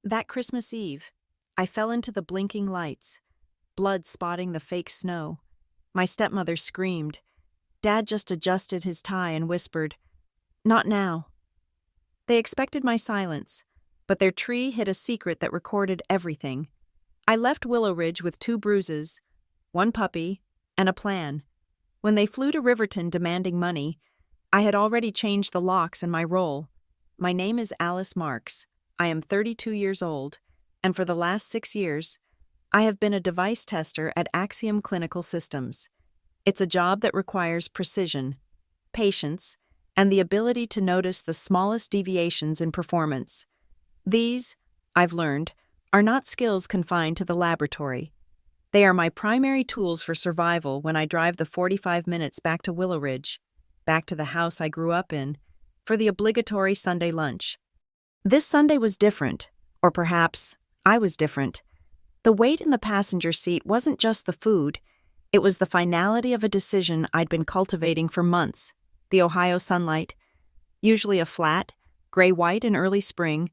That Christmas Eve, I fell into the blinking lights, blood spotting the fake snow. My stepmother screamed. Dad just adjusted his tie and whispered, "Not now." They expected my silence, but their tree hid a secret that recorded everything. I left Willow Ridge with 2 bruises, 1 puppy, and a plan. When they flew to Riverton demanding money, I had already changed the locks in my role. My name is Alice Marks. I am 32 years old, and for the last 6 years, I have been a device tester at Axiom Clinical Systems. It's a job that requires precision, patience, and the ability to notice the smallest deviations in performance. These, I've learned, are not skills confined to the laboratory. They are my primary tools for survival when I drive the 45 minutes back to Willow Ridge, back to the house I grew up in, for the obligatory Sunday lunch. This Sunday was different, or perhaps I was different. The weight in the passenger seat wasn't just the food, it was the finality of a decision I'd been cultivating for months. The Ohio sunlight, usually a flat, gray-white in early spring,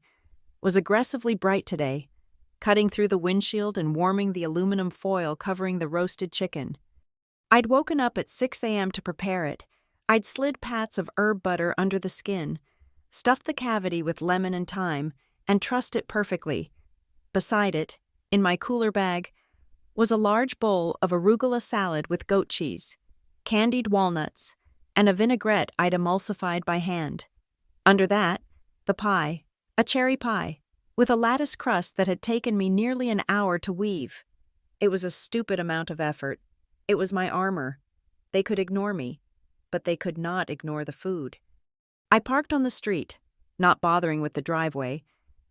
was aggressively bright today, cutting through the windshield and warming the aluminum foil covering the roasted chicken. I'd woken up at 6 a.m. to prepare it. I'd slid pats of herb butter under the skin, stuffed the cavity with lemon and thyme, and trussed it perfectly. Beside it, in my cooler bag, was a large bowl of arugula salad with goat cheese, candied walnuts, and a vinaigrette I'd emulsified by hand. Under that, the pie, a cherry pie, with a lattice crust that had taken me nearly an hour to weave. It was a stupid amount of effort. It was my armor. They could ignore me, but they could not ignore the food. I parked on the street, not bothering with the driveway,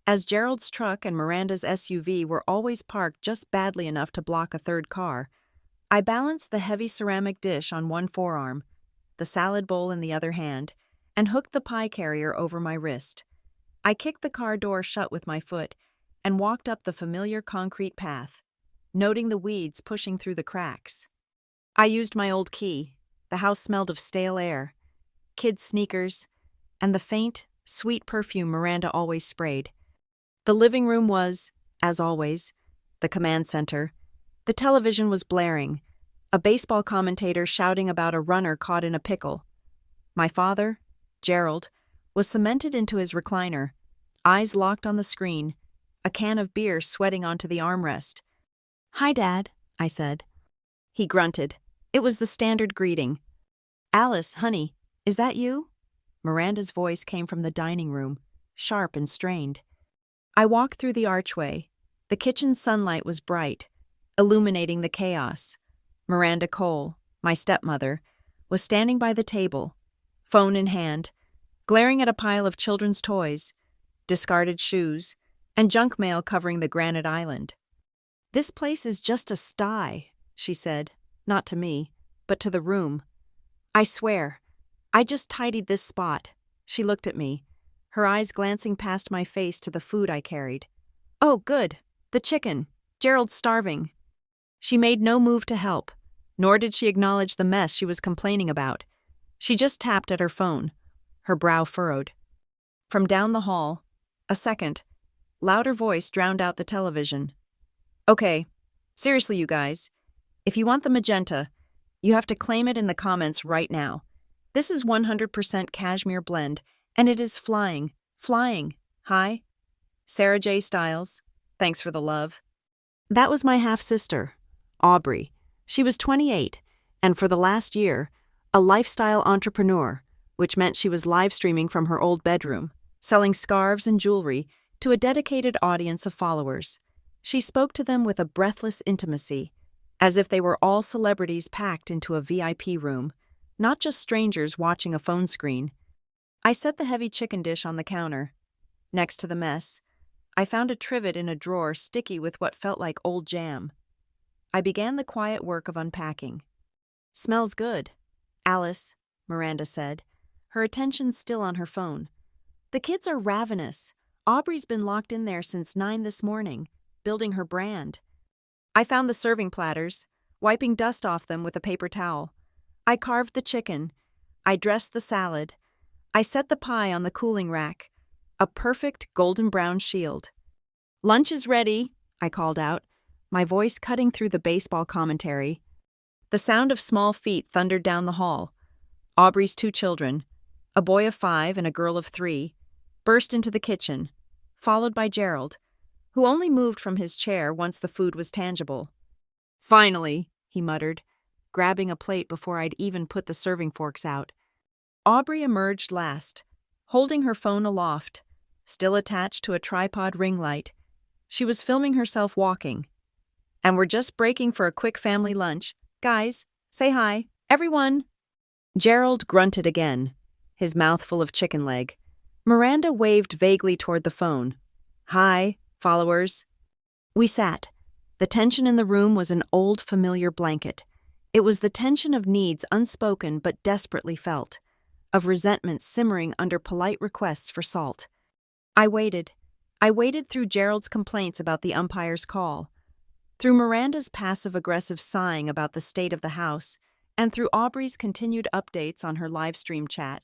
as Gerald's truck and Miranda's SUV were always parked just badly enough to block a third car. I balanced the heavy ceramic dish on one forearm, the salad bowl in the other hand, and hooked the pie carrier over my wrist. I kicked the car door shut with my foot and walked up the familiar concrete path, noting the weeds pushing through the cracks. I used my old key. The house smelled of stale air, kids' sneakers, and the faint, sweet perfume Miranda always sprayed. The living room was, as always, the command center. The television was blaring, a baseball commentator shouting about a runner caught in a pickle. My father, Gerald, was cemented into his recliner, eyes locked on the screen, a can of beer sweating onto the armrest. "Hi, Dad," I said. He grunted. It was the standard greeting. "Alice, honey, is that you?" Miranda's voice came from the dining room, sharp and strained. I walked through the archway. The kitchen's sunlight was bright, illuminating the chaos. Miranda Cole, my stepmother, was standing by the table, phone in hand, glaring at a pile of children's toys, discarded shoes, and junk mail covering the granite island. "This place is just a sty," she said, not to me, but to the room. "I swear, I just tidied this spot." She looked at me, her eyes glancing past my face to the food I carried. "Oh, good. The chicken. Gerald's starving." She made no move to help, nor did she acknowledge the mess she was complaining about. She just tapped at her phone, her brow furrowed. From down the hall, a second, louder voice drowned out the television. "Okay, seriously, you guys. If you want the magenta, you have to claim it in the comments right now. This is 100% cashmere blend, and it is flying. Hi, Sarah J. Stiles. Thanks for the love." That was my half-sister, Aubrey. She was 28, and for the last year, a lifestyle entrepreneur, which meant she was live-streaming from her old bedroom, selling scarves and jewelry to a dedicated audience of followers. She spoke to them with a breathless intimacy, as if they were all celebrities packed into a VIP room, not just strangers watching a phone screen. I set the heavy chicken dish on the counter. Next to the mess, I found a trivet in a drawer sticky with what felt like old jam. I began the quiet work of unpacking. "Smells good, Alice," Miranda said, her attention still on her phone. "The kids are ravenous. Aubrey's been locked in there since 9 this morning, building her brand." I found the serving platters, wiping dust off them with a paper towel. I carved the chicken. I dressed the salad. I set the pie on the cooling rack, a perfect golden brown shield. "Lunch is ready," I called out, my voice cutting through the baseball commentary. The sound of small feet thundered down the hall. Aubrey's 2 children, a boy of 5 and a girl of 3, burst into the kitchen, followed by Gerald, who only moved from his chair once the food was tangible. "Finally," he muttered, grabbing a plate before I'd even put the serving forks out. Aubrey emerged last, holding her phone aloft, still attached to a tripod ring light. She was filming herself walking. "And we're just breaking for a quick family lunch. Guys, say hi, everyone." Gerald grunted again, his mouth full of chicken leg. Miranda waved vaguely toward the phone. "Hi, followers." We sat. The tension in the room was an old, familiar blanket. It was the tension of needs unspoken but desperately felt, of resentment simmering under polite requests for salt. I waited. I waited through Gerald's complaints about the umpire's call, through Miranda's passive-aggressive sighing about the state of the house, and through Aubrey's continued updates on her live-stream chat.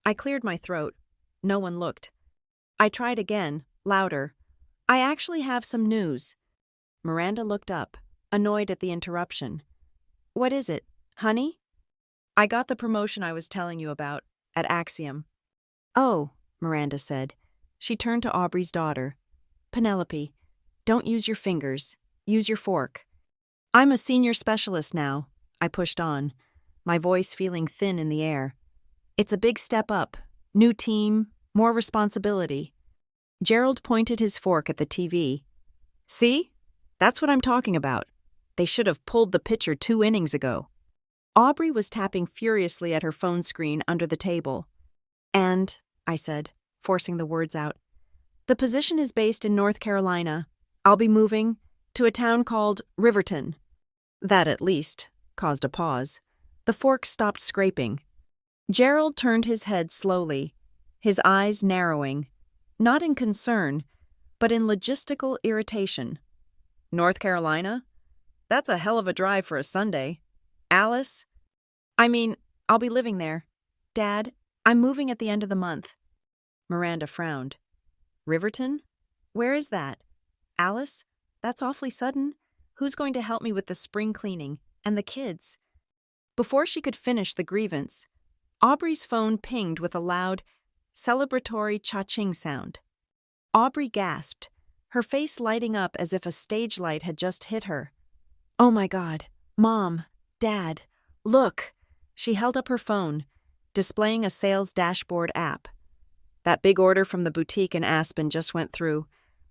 I cleared my throat. No one looked. I tried again, louder. "I actually have some news." Miranda looked up, annoyed at the interruption. "What is it, honey?" "I got the promotion I was telling you about, at Axiom." "Oh," Miranda said. She turned to Aubrey's daughter. "Penelope, don't use your fingers. Use your fork." "I'm a senior specialist now," I pushed on, my voice feeling thin in the air. "It's a big step up. New team, more responsibility." Gerald pointed his fork at the TV. "See? That's what I'm talking about. They should have pulled the pitcher 2 innings ago." Aubrey was tapping furiously at her phone screen under the table. "And," I said, forcing the words out, "the position is based in North Carolina. I'll be moving to a town called Riverton." That, at least, caused a pause. The fork stopped scraping. Gerald turned his head slowly, his eyes narrowing, not in concern, but in logistical irritation. "North Carolina? That's a hell of a drive for a Sunday. Alice? I'll be living there. Dad, I'm moving at the end of the month." Miranda frowned. "Riverton? Where is that? Alice? That's awfully sudden. Who's going to help me with the spring cleaning? And the kids?" Before she could finish the grievance, Aubrey's phone pinged with a loud, celebratory cha-ching sound. Aubrey gasped, her face lighting up as if a stage light had just hit her. "Oh my God, Mom, Dad, look!" She held up her phone, displaying a sales dashboard app. "That big order from the boutique in Aspen just went through.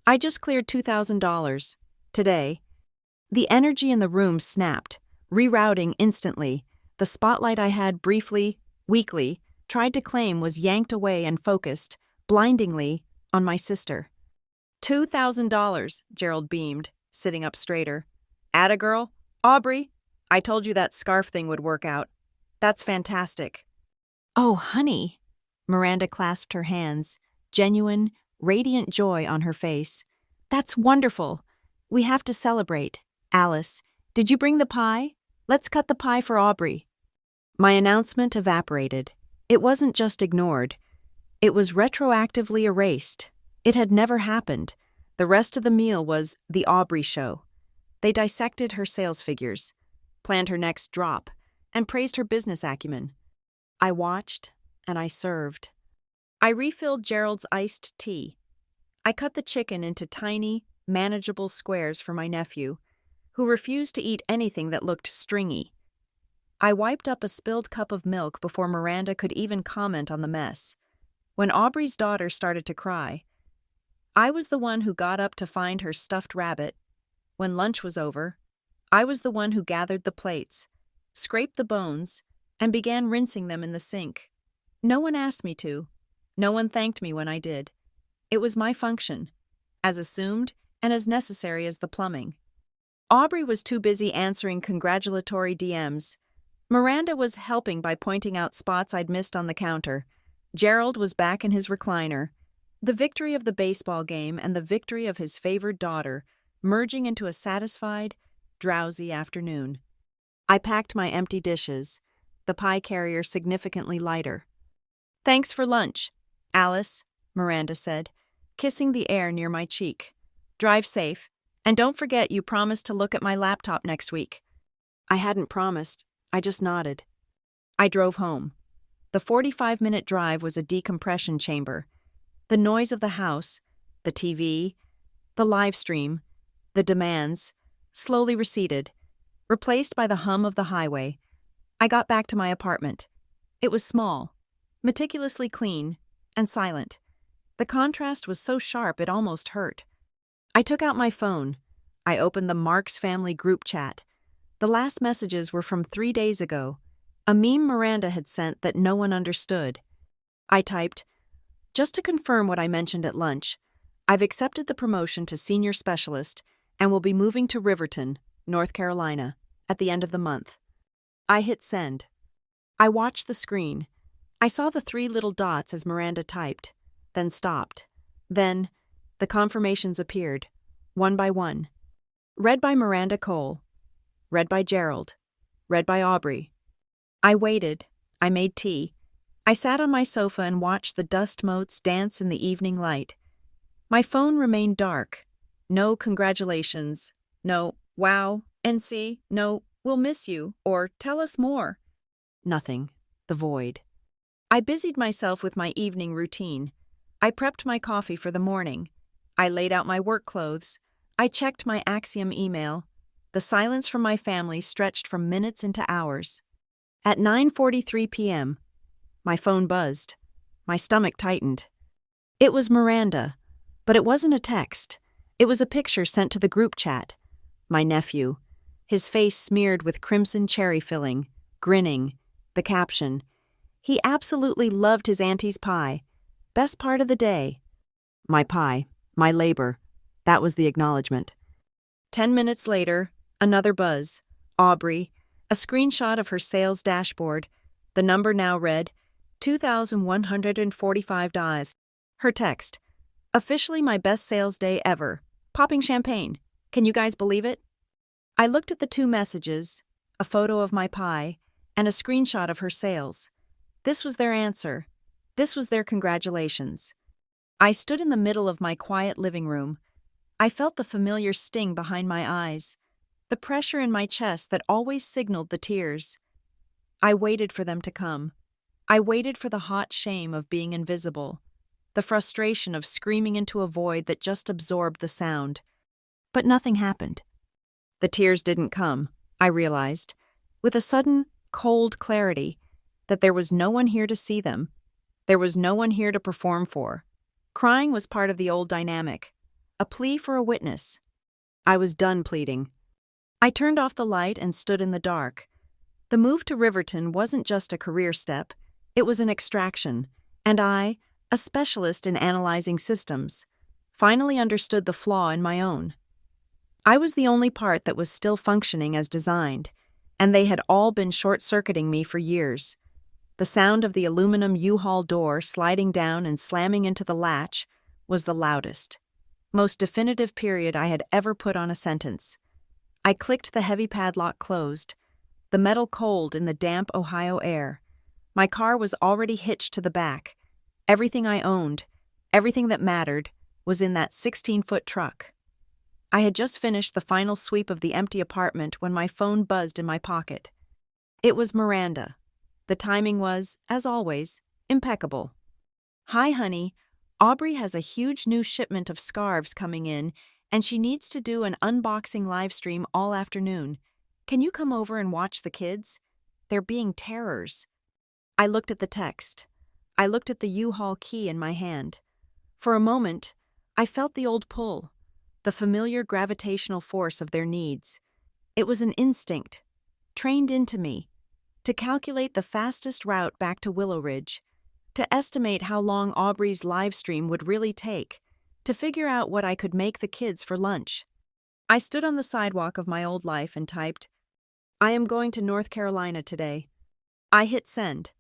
I just cleared $2,000. Today." The energy in the room snapped, rerouting instantly. The spotlight I had briefly, weakly, tried to claim was yanked away and focused, blindingly, on my sister. $2,000, Gerald beamed, sitting up straighter. "Atta girl. Aubrey, I told you that scarf thing would work out. That's fantastic." "Oh, honey." Miranda clasped her hands, genuine, radiant joy on her face. "That's wonderful. We have to celebrate. Alice, did you bring the pie? Let's cut the pie for Aubrey." My announcement evaporated. It wasn't just ignored. It was retroactively erased. It had never happened. The rest of the meal was the Aubrey show. They dissected her sales figures, planned her next drop, and praised her business acumen. I watched, and I served. I refilled Gerald's iced tea. I cut the chicken into tiny, manageable squares for my nephew, who refused to eat anything that looked stringy. I wiped up a spilled cup of milk before Miranda could even comment on the mess. When Aubrey's daughter started to cry, I was the one who got up to find her stuffed rabbit. When lunch was over, I was the one who gathered the plates, scraped the bones, and began rinsing them in the sink. No one asked me to. No one thanked me when I did. It was my function, as assumed and as necessary as the plumbing. Aubrey was too busy answering congratulatory DMs. Miranda was helping by pointing out spots I'd missed on the counter. Gerald was back in his recliner. The victory of the baseball game and the victory of his favored daughter merging into a satisfied, drowsy afternoon. I packed my empty dishes, the pie carrier significantly lighter. "Thanks for lunch, Alice," Miranda said, kissing the air near my cheek. Drive safe. And don't forget you promised to look at my laptop next week. I hadn't promised. I just nodded. I drove home. The 45-minute drive was a decompression chamber. The noise of the house, the TV, the live stream, the demands, slowly receded, replaced by the hum of the highway. I got back to my apartment. It was small, meticulously clean, and silent. The contrast was so sharp it almost hurt. I took out my phone. I opened the Marks family group chat. The last messages were from 3 days ago, a meme Miranda had sent that no one understood. I typed, "Just to confirm what I mentioned at lunch, I've accepted the promotion to senior specialist and will be moving to Riverton, North Carolina, at the end of the month." I hit send. I watched the screen. I saw the 3 little dots as Miranda typed, then stopped. Then, the confirmations appeared, one by one. Read by Miranda Cole. Read by Gerald. Read by Aubrey. I waited. I made tea. I sat on my sofa and watched the dust motes dance in the evening light. My phone remained dark. No congratulations. No, wow, NC. No, we'll miss you, or tell us more. Nothing. The void. I busied myself with my evening routine. I prepped my coffee for the morning. I laid out my work clothes. I checked my Axiom email. The silence from my family stretched from minutes into hours. At 9:43 p.m., my phone buzzed. My stomach tightened. It was Miranda, but it wasn't a text. It was a picture sent to the group chat. My nephew, his face smeared with crimson cherry filling, grinning. The caption, "He absolutely loved his auntie's pie. Best part of the day." My pie, my labor. That was the acknowledgement. 10 minutes later, another buzz. Aubrey, a screenshot of her sales dashboard. The number now read, $2,145. Her text, "Officially my best sales day ever. Popping champagne. Can you guys believe it?" I looked at the 2 messages, a photo of my pie, and a screenshot of her sales. This was their answer. This was their congratulations. I stood in the middle of my quiet living room. I felt the familiar sting behind my eyes, the pressure in my chest that always signaled the tears. I waited for them to come. I waited for the hot shame of being invisible, the frustration of screaming into a void that just absorbed the sound. But nothing happened. The tears didn't come, I realized, with a sudden, cold clarity, that there was no one here to see them. There was no one here to perform for. Crying was part of the old dynamic, a plea for a witness. I was done pleading. I turned off the light and stood in the dark. The move to Riverton wasn't just a career step, it was an extraction, and I, a specialist in analyzing systems, finally understood the flaw in my own. I was the only part that was still functioning as designed, and they had all been short-circuiting me for years. The sound of the aluminum U-Haul door sliding down and slamming into the latch was the loudest, most definitive period I had ever put on a sentence. I clicked the heavy padlock closed, the metal cold in the damp Ohio air. My car was already hitched to the back. Everything I owned, everything that mattered, was in that 16-foot truck. I had just finished the final sweep of the empty apartment when my phone buzzed in my pocket. It was Miranda. The timing was, as always, impeccable. "Hi, honey. Aubrey has a huge new shipment of scarves coming in, and she needs to do an unboxing live stream all afternoon. Can you come over and watch the kids? They're being terrors." I looked at the text. I looked at the U-Haul key in my hand. For a moment, I felt the old pull, the familiar gravitational force of their needs. It was an instinct, trained into me, to calculate the fastest route back to Willow Ridge, to estimate how long Aubrey's live stream would really take, to figure out what I could make the kids for lunch. I stood on the sidewalk of my old life and typed, "I am going to North Carolina today." I hit send.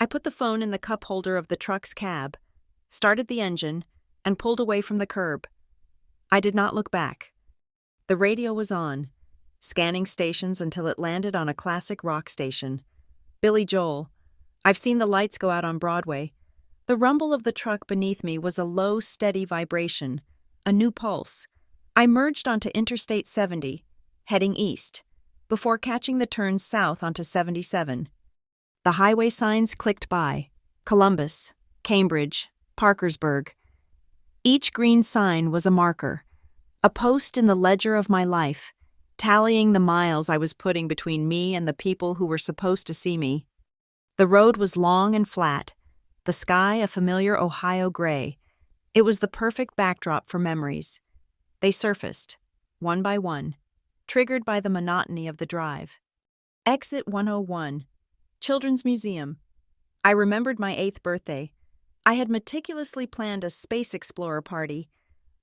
I put the phone in the cup holder of the truck's cab, started the engine, and pulled away from the curb. I did not look back. The radio was on, scanning stations until it landed on a classic rock station. Billy Joel. I've seen the lights go out on Broadway. The rumble of the truck beneath me was a low, steady vibration, a new pulse. I merged onto Interstate 70, heading east, before catching the turn south onto 77. The highway signs clicked by: Columbus, Cambridge, Parkersburg. Each green sign was a marker, a post in the ledger of my life, tallying the miles I was putting between me and the people who were supposed to see me. The road was long and flat, the sky a familiar Ohio gray. It was the perfect backdrop for memories. They surfaced, one by one, triggered by the monotony of the drive. Exit 101, Children's Museum. I remembered my 8th birthday. I had meticulously planned a space explorer party.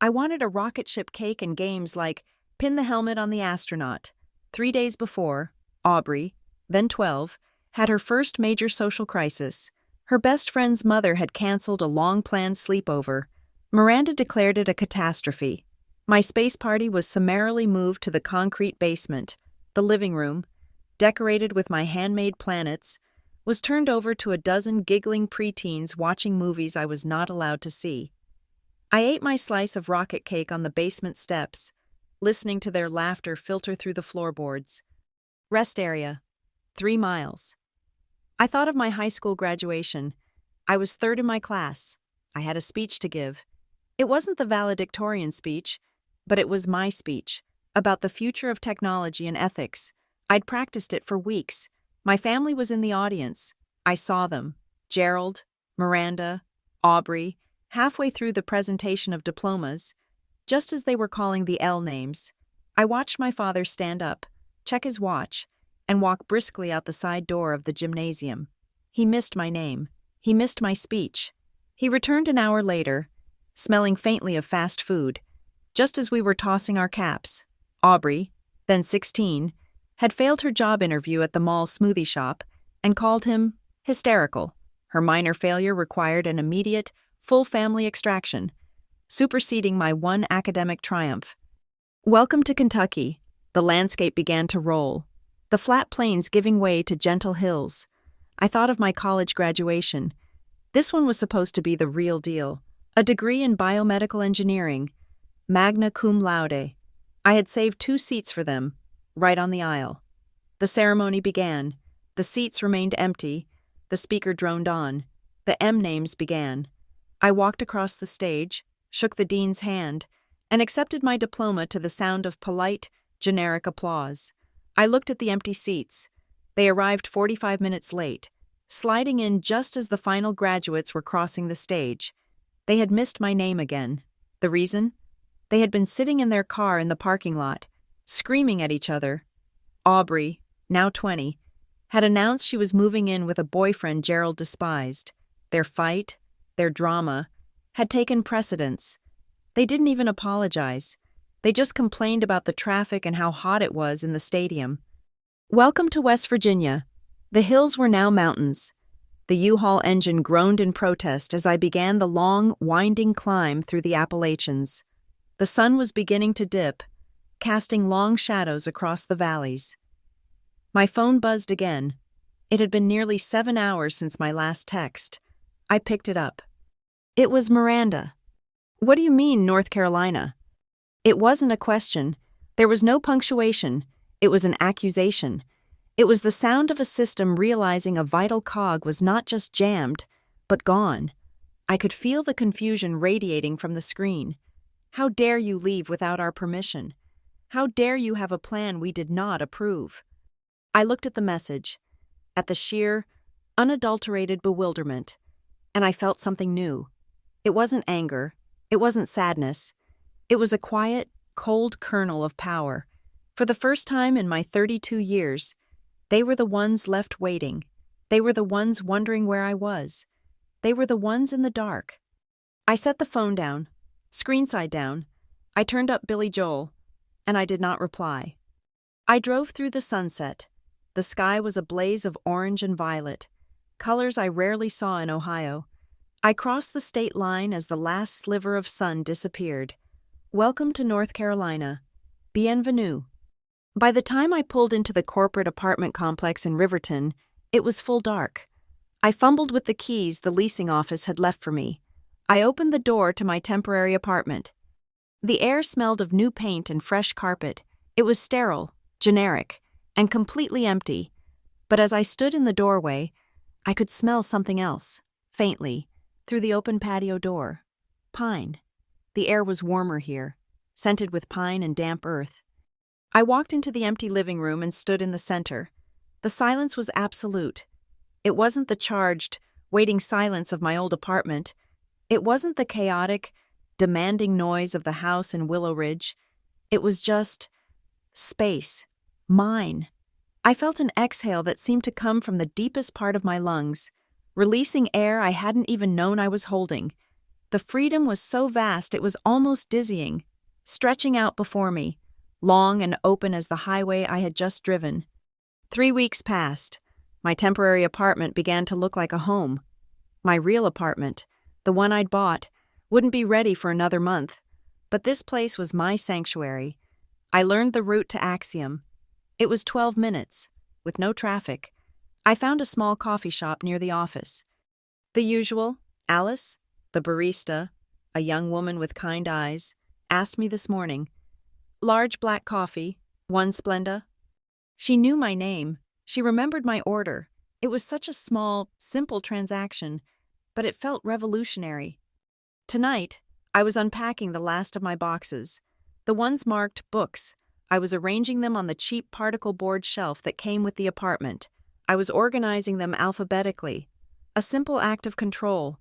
I wanted a rocket ship cake and games like Pin the Helmet on the Astronaut. 3 days before, Aubrey, then 12, had her first major social crisis. Her best friend's mother had canceled a long-planned sleepover. Miranda declared it a catastrophe. My space party was summarily moved to the concrete basement. The living room, decorated with my handmade planets, was turned over to a dozen giggling preteens watching movies I was not allowed to see. I ate my slice of rocket cake on the basement steps, listening to their laughter filter through the floorboards. Rest area, 3 miles. I thought of my high school graduation. I was 3rd in my class. I had a speech to give. It wasn't the valedictorian speech, but it was my speech, about the future of technology and ethics. I'd practiced it for weeks. My family was in the audience. I saw them: Gerald, Miranda, Aubrey, halfway through the presentation of diplomas, just as they were calling the L names. I watched my father stand up, check his watch, and walk briskly out the side door of the gymnasium. He missed my name. He missed my speech. He returned an hour later, smelling faintly of fast food. Just as we were tossing our caps, Aubrey, then 16, had failed her job interview at the mall smoothie shop and called him hysterical. Her minor failure required an immediate, full family extraction, superseding my one academic triumph. Welcome to Kentucky. The landscape began to roll, the flat plains giving way to gentle hills. I thought of my college graduation. This one was supposed to be the real deal. A degree in biomedical engineering, magna cum laude. I had saved 2 seats for them, right on the aisle. The ceremony began. The seats remained empty. The speaker droned on. The M names began. I walked across the stage, shook the dean's hand, and accepted my diploma to the sound of polite, generic applause. I looked at the empty seats. They arrived 45 minutes late, sliding in just as the final graduates were crossing the stage. They had missed my name again. The reason? They had been sitting in their car in the parking lot, screaming at each other. Aubrey, now 20, had announced she was moving in with a boyfriend Gerald despised. Their fight, their drama, had taken precedence. They didn't even apologize. They just complained about the traffic and how hot it was in the stadium. Welcome to West Virginia. The hills were now mountains. The U-Haul engine groaned in protest as I began the long, winding climb through the Appalachians. The sun was beginning to dip, casting long shadows across the valleys. My phone buzzed again. It had been nearly 7 hours since my last text. I picked it up. It was Miranda. What do you mean, North Carolina? It wasn't a question. There was no punctuation. It was an accusation. It was the sound of a system realizing a vital cog was not just jammed, but gone. I could feel the confusion radiating from the screen. How dare you leave without our permission? How dare you have a plan we did not approve? I looked at the message, at the sheer, unadulterated bewilderment, and I felt something new. It wasn't anger. It wasn't sadness. It was a quiet, cold kernel of power. For the first time in my 32 years, they were the ones left waiting. They were the ones wondering where I was. They were the ones in the dark. I set the phone down, screen side down. I turned up Billy Joel, and I did not reply. I drove through the sunset. The sky was a blaze of orange and violet, colors I rarely saw in Ohio. I crossed the state line as the last sliver of sun disappeared. Welcome to North Carolina. Bienvenue. By the time I pulled into the corporate apartment complex in Riverton, it was full dark. I fumbled with the keys the leasing office had left for me. I opened the door to my temporary apartment. The air smelled of new paint and fresh carpet. It was sterile, generic, and completely empty. But as I stood in the doorway, I could smell something else, faintly, through the open patio door. Pine. The air was warmer here, scented with pine and damp earth. I walked into the empty living room and stood in the center. The silence was absolute. It wasn't the charged, waiting silence of my old apartment. It wasn't the chaotic, demanding noise of the house in Willow Ridge. It was just space. Mine. I felt an exhale that seemed to come from the deepest part of my lungs, releasing air I hadn't even known I was holding. The freedom was so vast it was almost dizzying, stretching out before me, long and open as the highway I had just driven. 3 weeks passed. My temporary apartment began to look like a home. My real apartment, the one I'd bought, wouldn't be ready for another month. But this place was my sanctuary. I learned the route to Axiom. It was 12 minutes, with no traffic. I found a small coffee shop near the office. The usual, Alice, the barista, a young woman with kind eyes, asked me this morning, "Large black coffee, 1 Splenda?" She knew my name. She remembered my order. It was such a small, simple transaction, but it felt revolutionary. Tonight, I was unpacking the last of my boxes, the ones marked books. I was arranging them on the cheap particle board shelf that came with the apartment. I was organizing them alphabetically, a simple act of control,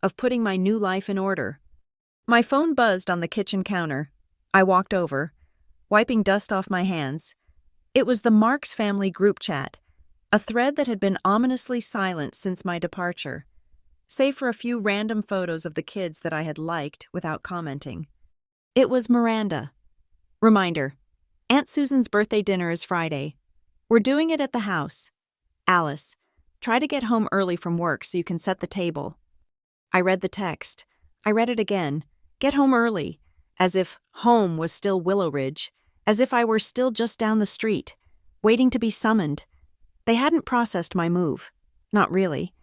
of putting my new life in order. My phone buzzed on the kitchen counter. I walked over, wiping dust off my hands. It was the Marks family group chat, a thread that had been ominously silent since my departure, save for a few random photos of the kids that I had liked without commenting. It was Miranda. Reminder: Aunt Susan's birthday dinner is Friday. We're doing it at the house. Alice, try to get home early from work so you can set the table. I read the text. I read it again. Get home early. As if home was still Willow Ridge. As if I were still just down the street, waiting to be summoned. They hadn't processed my move. Not really.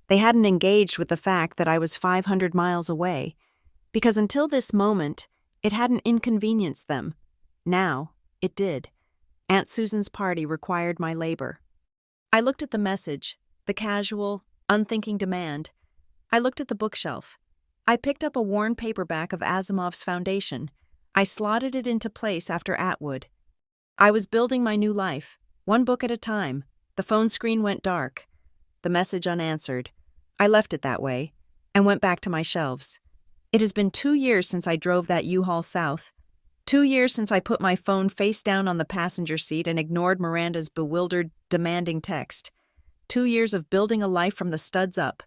They hadn't engaged with the fact that I was 500 miles away, because until this moment, it hadn't inconvenienced them. Now, it did. Aunt Susan's party required my labor. I looked at the message, the casual, unthinking demand. I looked at the bookshelf. I picked up a worn paperback of Asimov's Foundation. I slotted it into place after Atwood. I was building my new life, one book at a time. The phone screen went dark. The message unanswered. I left it that way, and went back to my shelves. It has been 2 years since I drove that U-Haul south. 2 years since I put my phone face down on the passenger seat and ignored Miranda's bewildered, demanding text. 2 years of building a life from the studs up.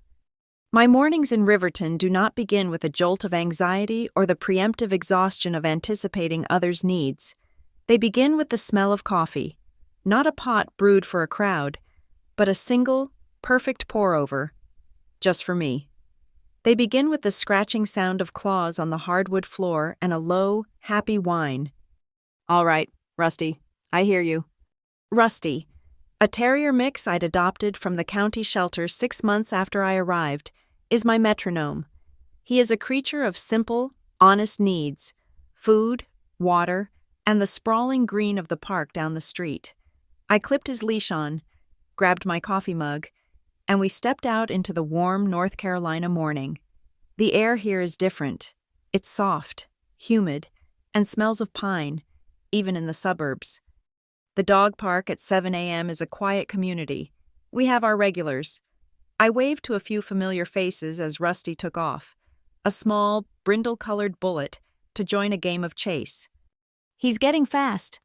My mornings in Riverton do not begin with a jolt of anxiety or the preemptive exhaustion of anticipating others' needs. They begin with the smell of coffee, not a pot brewed for a crowd, but a single, perfect pour-over, just for me. They begin with the scratching sound of claws on the hardwood floor and a low, happy whine. All right, Rusty, I hear you. Rusty, a terrier mix I'd adopted from the county shelter 6 months after I arrived, is my metronome. He is a creature of simple, honest needs: food, water, and the sprawling green of the park down the street. I clipped his leash on, grabbed my coffee mug, and we stepped out into the warm North Carolina morning. The air here is different. It's soft, humid, and smells of pine, even in the suburbs. The dog park at 7 a.m. is a quiet community. We have our regulars. I waved to a few familiar faces as Rusty took off, a small, brindle-colored bullet, to join a game of chase. He's getting fast.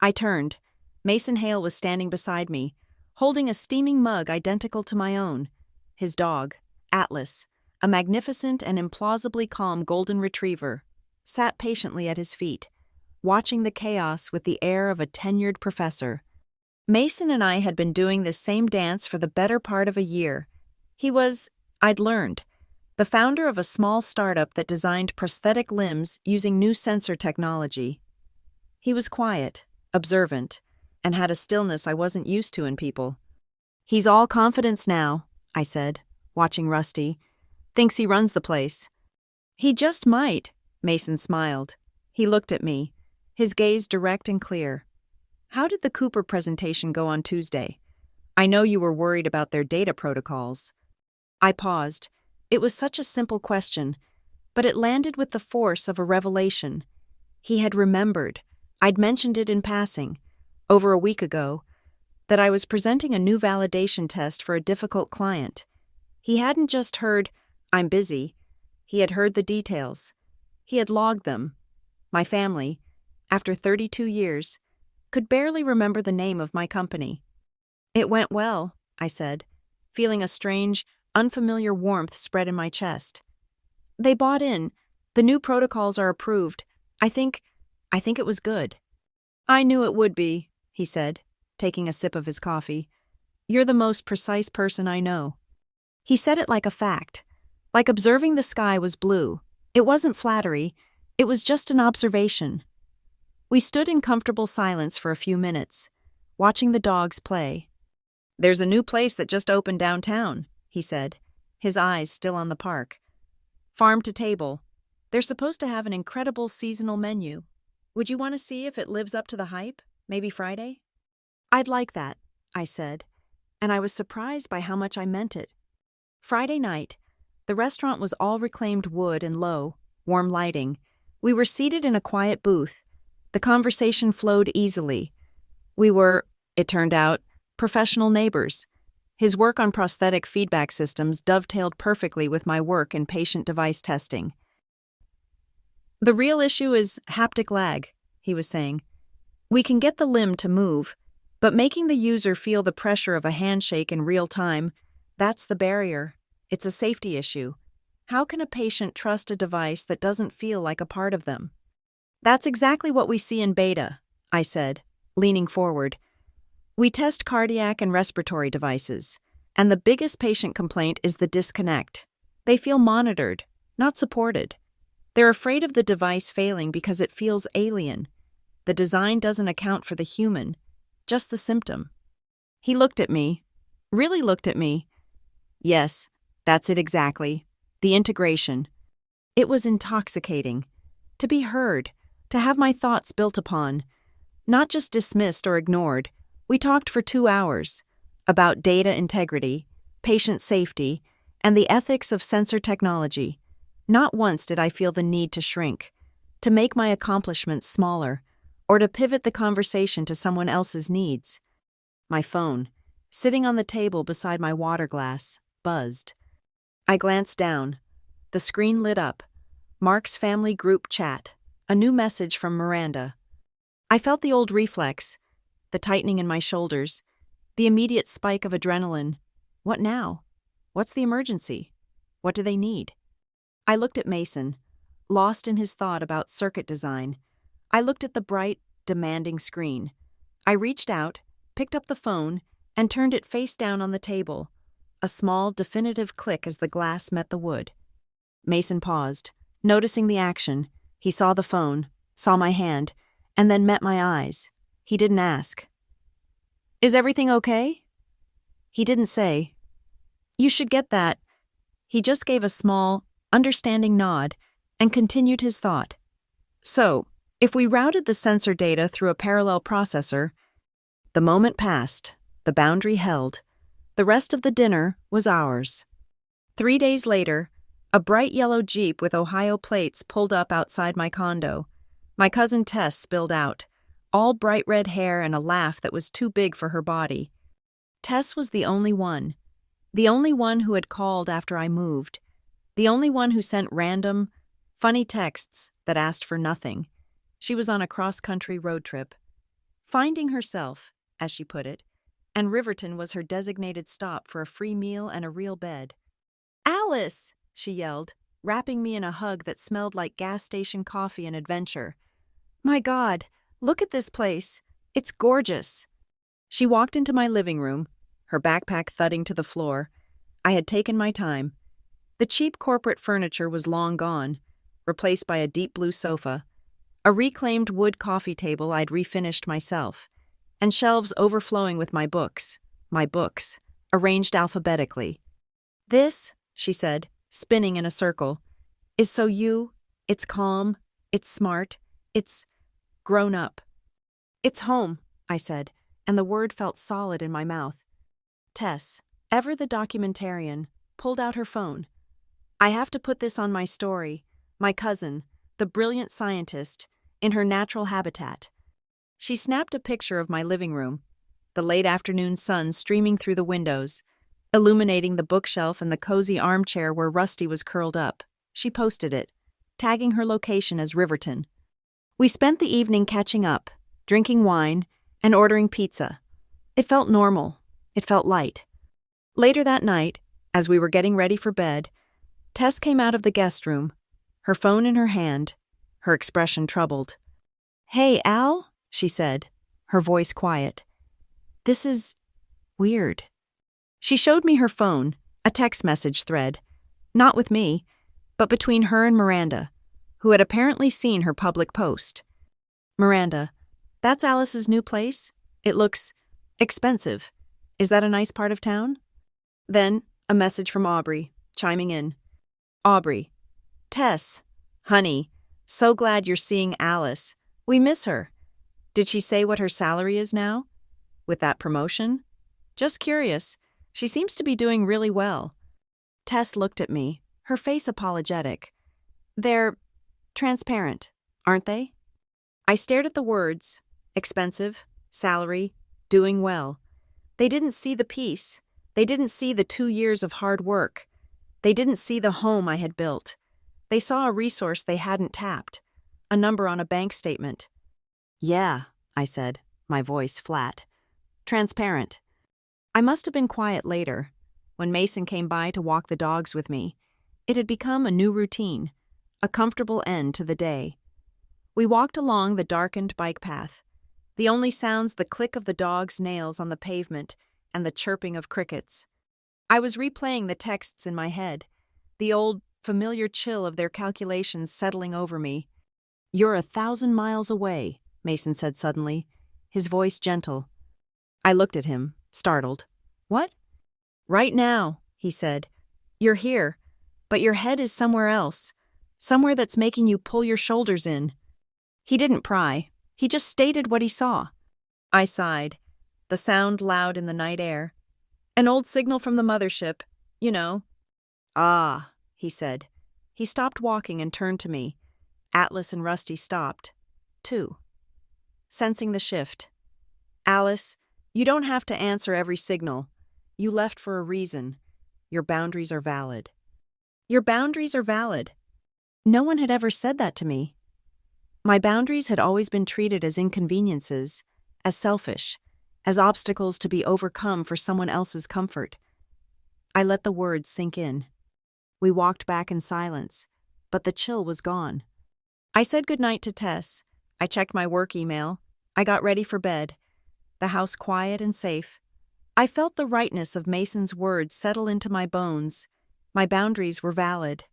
I turned. Mason Hale was standing beside me, holding a steaming mug identical to my own. His dog, Atlas, a magnificent and implausibly calm golden retriever, sat patiently at his feet, watching the chaos with the air of a tenured professor. Mason and I had been doing this same dance for the better part of a year. He was, I'd learned, the founder of a small startup that designed prosthetic limbs using new sensor technology. He was quiet, observant, and had a stillness I wasn't used to in people. He's all confidence now, I said, watching Rusty. Thinks he runs the place. He just might, Mason smiled. He looked at me, his gaze direct and clear. How did the Cooper presentation go on Tuesday? I know you were worried about their data protocols. I paused. It was such a simple question, but it landed with the force of a revelation. He had remembered. I'd mentioned it in passing, over a week ago, that I was presenting a new validation test for a difficult client. He hadn't just heard, "I'm busy." He had heard the details. He had logged them. My family, after 32 years, could barely remember the name of my company. It went well, I said, feeling a strange, unfamiliar warmth spread in my chest. They bought in. The new protocols are approved. I think it was good. I knew it would be, he said, taking a sip of his coffee. You're the most precise person I know. He said it like a fact, like observing the sky was blue. It wasn't flattery, it was just an observation. We stood in comfortable silence for a few minutes, watching the dogs play. There's a new place that just opened downtown, he said, his eyes still on the park. Farm to table. They're supposed to have an incredible seasonal menu. Would you want to see if it lives up to the hype? Maybe Friday? I'd like that, I said, and I was surprised by how much I meant it. Friday night, the restaurant was all reclaimed wood and low, warm lighting. We were seated in a quiet booth. The conversation flowed easily. We were, it turned out, professional neighbors. His work on prosthetic feedback systems dovetailed perfectly with my work in patient device testing. The real issue is haptic lag, he was saying. We can get the limb to move, but making the user feel the pressure of a handshake in real time, that's the barrier. It's a safety issue. How can a patient trust a device that doesn't feel like a part of them? That's exactly what we see in beta, I said, leaning forward. We test cardiac and respiratory devices, and the biggest patient complaint is the disconnect. They feel monitored, not supported. They're afraid of the device failing because it feels alien. The design doesn't account for the human, just the symptom. He looked at me, really looked at me. Yes, that's it exactly. The integration. It was intoxicating. To be heard, to have my thoughts built upon, not just dismissed or ignored. We talked for 2 hours about data integrity, patient safety, and the ethics of sensor technology. Not once did I feel the need to shrink, to make my accomplishments smaller, or to pivot the conversation to someone else's needs. My phone, sitting on the table beside my water glass, buzzed. I glanced down. The screen lit up. Mark's family group chat. A new message from Miranda. I felt the old reflex, the tightening in my shoulders, the immediate spike of adrenaline. What now? What's the emergency? What do they need? I looked at Mason, lost in his thought about circuit design. I looked at the bright, demanding screen. I reached out, picked up the phone, and turned it face down on the table. A small, definitive click as the glass met the wood. Mason paused, noticing the action. He saw the phone, saw my hand, and then met my eyes. He didn't ask. Is everything okay? He didn't say. You should get that. He just gave a small, understanding nod and continued his thought. So, if we routed the sensor data through a parallel processor, the moment passed, the boundary held. The rest of the dinner was ours. 3 days later, a bright yellow Jeep with Ohio plates pulled up outside my condo. My cousin Tess spilled out, all bright red hair and a laugh that was too big for her body. Tess was the only one who had called after I moved, the only one who sent random, funny texts that asked for nothing. She was on a cross-country road trip. Finding herself, as she put it, and Riverton was her designated stop for a free meal and a real bed. "Alice!" she yelled, wrapping me in a hug that smelled like gas station coffee and adventure. "My God, look at this place. It's gorgeous." She walked into my living room, her backpack thudding to the floor. I had taken my time. The cheap corporate furniture was long gone, replaced by a deep blue sofa, a reclaimed wood coffee table I'd refinished myself, and shelves overflowing with my books, arranged alphabetically. "This," she said, spinning in a circle, "is so you, it's calm, it's smart, It's grown up. It's home, I said, and the word felt solid in my mouth. Tess, ever the documentarian, pulled out her phone. I have to put this on my story. My cousin, the brilliant scientist, in her natural habitat. She snapped a picture of my living room, the late afternoon sun streaming through the windows, illuminating the bookshelf and the cozy armchair where Rusty was curled up. She posted it, tagging her location as Riverton. We spent the evening catching up, drinking wine, and ordering pizza. It felt normal. It felt light. Later that night, as we were getting ready for bed, Tess came out of the guest room, her phone in her hand, her expression troubled. "Hey, Al," she said, her voice quiet. "This is weird." She showed me her phone, a text message thread, not with me, but between her and Miranda, who had apparently seen her public post. "Miranda, that's Alice's new place? It looks expensive. Is that a nice part of town?" Then, a message from Aubrey, chiming in. "Aubrey, Tess, honey, so glad you're seeing Alice. We miss her. Did she say what her salary is now? With that promotion? Just curious. She seems to be doing really well." Tess looked at me, her face apologetic. "They're transparent, aren't they?" I stared at the words, expensive, salary, doing well. They didn't see the peace. They didn't see the 2 years of hard work. They didn't see the home I had built. They saw a resource they hadn't tapped, a number on a bank statement. "Yeah," I said, my voice flat. "Transparent." I must have been quiet later. When Mason came by to walk the dogs with me, it had become a new routine, a comfortable end to the day. We walked along the darkened bike path. The only sounds the click of the dog's nails on the pavement and the chirping of crickets. I was replaying the texts in my head, the old, familiar chill of their calculations settling over me. "You're 1,000 miles away," Mason said suddenly, his voice gentle. I looked at him, startled. "What?" "Right now," he said. "You're here, but your head is somewhere else, somewhere that's making you pull your shoulders in." He didn't pry. He just stated what he saw. I sighed, the sound loud in the night air. "An old signal from the mothership, you know." "Ah," he said. He stopped walking and turned to me. Atlas and Rusty stopped, too, sensing the shift. "Alice, you don't have to answer every signal. You left for a reason. Your boundaries are valid." Your boundaries are valid. No one had ever said that to me. My boundaries had always been treated as inconveniences, as selfish, as obstacles to be overcome for someone else's comfort. I let the words sink in. We walked back in silence, but the chill was gone. I said goodnight to Tess. I checked my work email. I got ready for bed. The house quiet and safe. I felt the rightness of Mason's words settle into my bones. My boundaries were valid.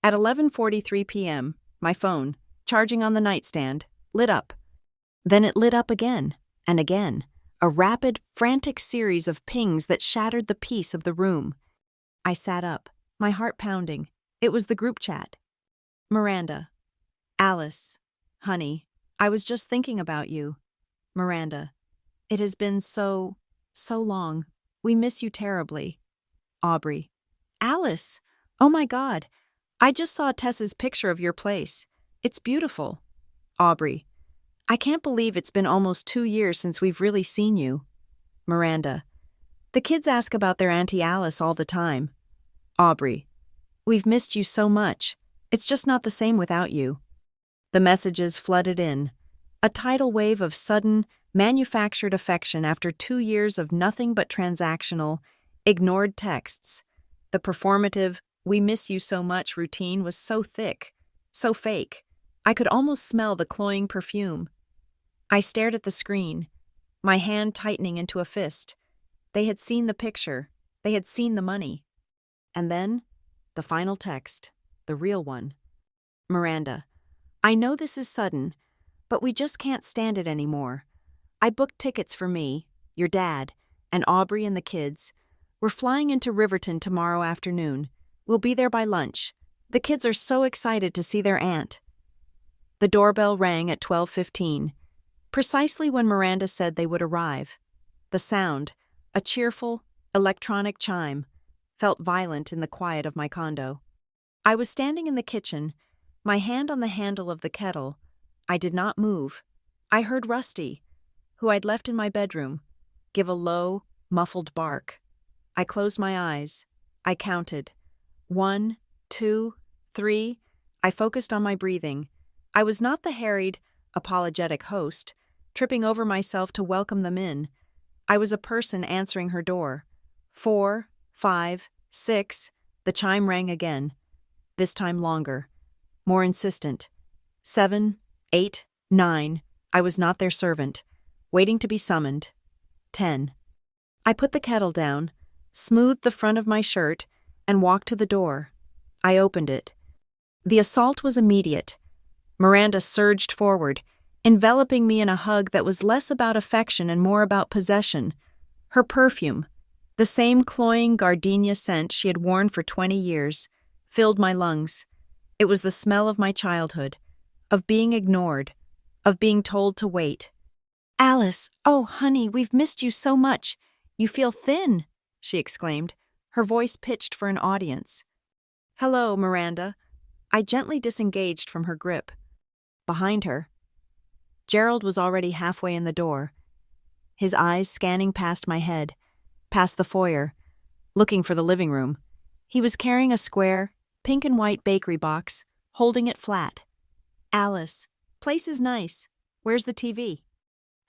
At 11:43 p.m., my phone, charging on the nightstand, lit up. Then it lit up again and again, a rapid, frantic series of pings that shattered the peace of the room. I sat up, my heart pounding. It was the group chat. "Miranda. Alice. Honey, I was just thinking about you. Miranda. It has been so long. We miss you terribly. Aubrey. Alice. Oh my God. I just saw Tess's picture of your place. It's beautiful. Aubrey. I can't believe it's been almost 2 years since we've really seen you. Miranda. The kids ask about their Auntie Alice all the time. Aubrey. We've missed you so much. It's just not the same without you." The messages flooded in. A tidal wave of sudden, manufactured affection after 2 years of nothing but transactional, ignored texts. The performative, "we miss you so much" routine was so thick, so fake. I could almost smell the cloying perfume. I stared at the screen, my hand tightening into a fist. They had seen the picture. They had seen the money. And then, the final text, the real one. Miranda. I know this is sudden, but we just can't stand it anymore. I booked tickets for me, your dad, and Aubrey and the kids. We're flying into Riverton tomorrow afternoon. We'll be there by lunch. The kids are so excited to see their aunt. The doorbell rang at 12:15, precisely when Miranda said they would arrive. The sound, a cheerful, electronic chime, felt violent in the quiet of my condo. I was standing in the kitchen, my hand on the handle of the kettle. I did not move. I heard Rusty, who I'd left in my bedroom, give a low, muffled bark. I closed my eyes. I counted. 1, 2, 3. I focused on my breathing. I was not the harried, apologetic host, tripping over myself to welcome them in. I was a person answering her door. 4, 5, 6. The chime rang again. This time longer. More insistent. 7, 8, 9. I was not their servant, waiting to be summoned. 10. I put the kettle down, smoothed the front of my shirt, and walked to the door. I opened it. The assault was immediate. Miranda surged forward, enveloping me in a hug that was less about affection and more about possession. Her perfume, the same cloying gardenia scent she had worn for 20 years, filled my lungs. It was the smell of my childhood, of being ignored, of being told to wait. "Alice, oh, honey, we've missed you so much. You feel thin," she exclaimed, her voice pitched for an audience. "Hello, Miranda." I gently disengaged from her grip. Behind her, Gerald was already halfway in the door, his eyes scanning past my head, past the foyer, looking for the living room. He was carrying a square, pink and white bakery box, holding it flat. "Alice, place is nice. Where's the TV?"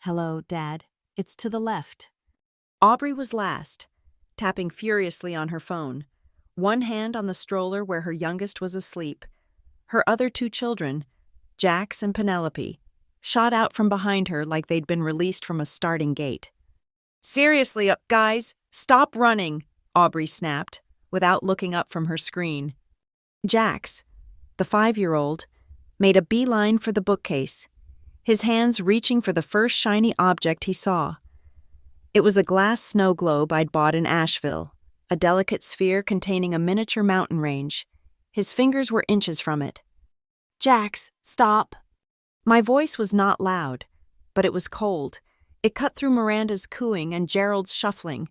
"Hello, Dad. It's to the left." Aubrey was last, tapping furiously on her phone, one hand on the stroller where her youngest was asleep. Her other two children, Jax and Penelope, shot out from behind her like they'd been released from a starting gate. "Seriously, guys, stop running," Aubrey snapped, without looking up from her screen. Jax, the 5-year-old, made a beeline for the bookcase, his hands reaching for the first shiny object he saw. It was a glass snow globe I'd bought in Asheville, a delicate sphere containing a miniature mountain range. His fingers were inches from it. "Jax, stop." My voice was not loud, but it was cold. It cut through Miranda's cooing and Gerald's shuffling.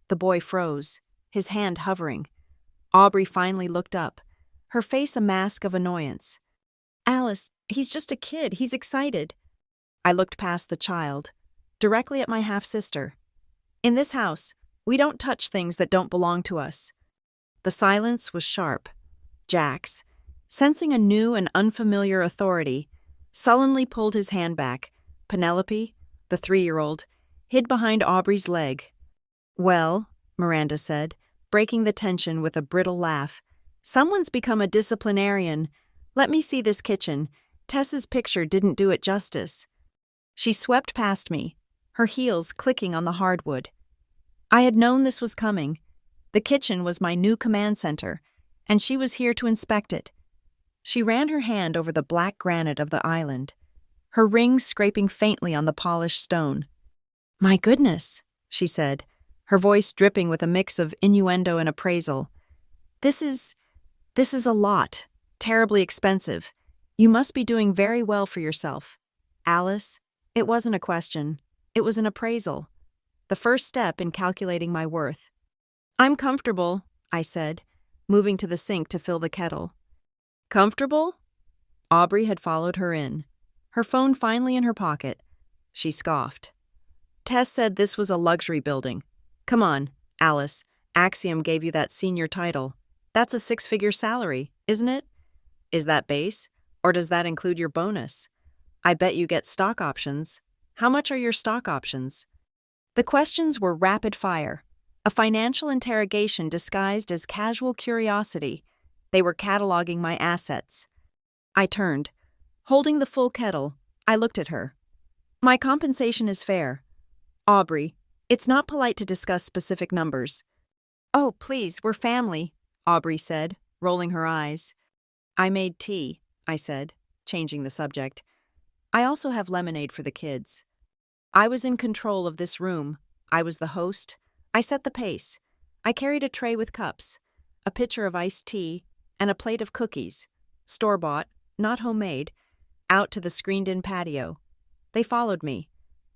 The boy froze, his hand hovering. Aubrey finally looked up, her face a mask of annoyance. "Alice, he's just a kid. He's excited." I looked past the child, directly at my half-sister. "In this house, we don't touch things that don't belong to us." The silence was sharp. Jax, sensing a new and unfamiliar authority, sullenly pulled his hand back. Penelope, the 3-year-old, hid behind Aubrey's leg. "Well," Miranda said, breaking the tension with a brittle laugh, "someone's become a disciplinarian. Let me see this kitchen. Tess's picture didn't do it justice." She swept past me, her heels clicking on the hardwood. I had known this was coming. The kitchen was my new command center, and she was here to inspect it. She ran her hand over the black granite of the island, her rings scraping faintly on the polished stone. "My goodness," she said, her voice dripping with a mix of innuendo and appraisal. This is a lot, terribly expensive. You must be doing very well for yourself." "Alice, it wasn't a question. It was an appraisal. The first step in calculating my worth." "I'm comfortable," I said, moving to the sink to fill the kettle. "Comfortable?" Aubrey had followed her in, her phone finally in her pocket. She scoffed. "Tess said this was a luxury building. Come on, Alice, Axiom gave you that senior title. That's a 6-figure salary, isn't it? Is that base, or does that include your bonus? I bet you get stock options. How much are your stock options?" The questions were rapid fire, a financial interrogation disguised as casual curiosity. They were cataloging my assets. I turned. Holding the full kettle, I looked at her. "My compensation is fair. Aubrey, it's not polite to discuss specific numbers." "Oh, please, we're family," Aubrey said, rolling her eyes. "I made tea," I said, changing the subject. "I also have lemonade for the kids." I was in control of this room. I was the host. I set the pace. I carried a tray with cups, a pitcher of iced tea, and a plate of cookies, store-bought, not homemade. out to the screened-in patio. They followed me,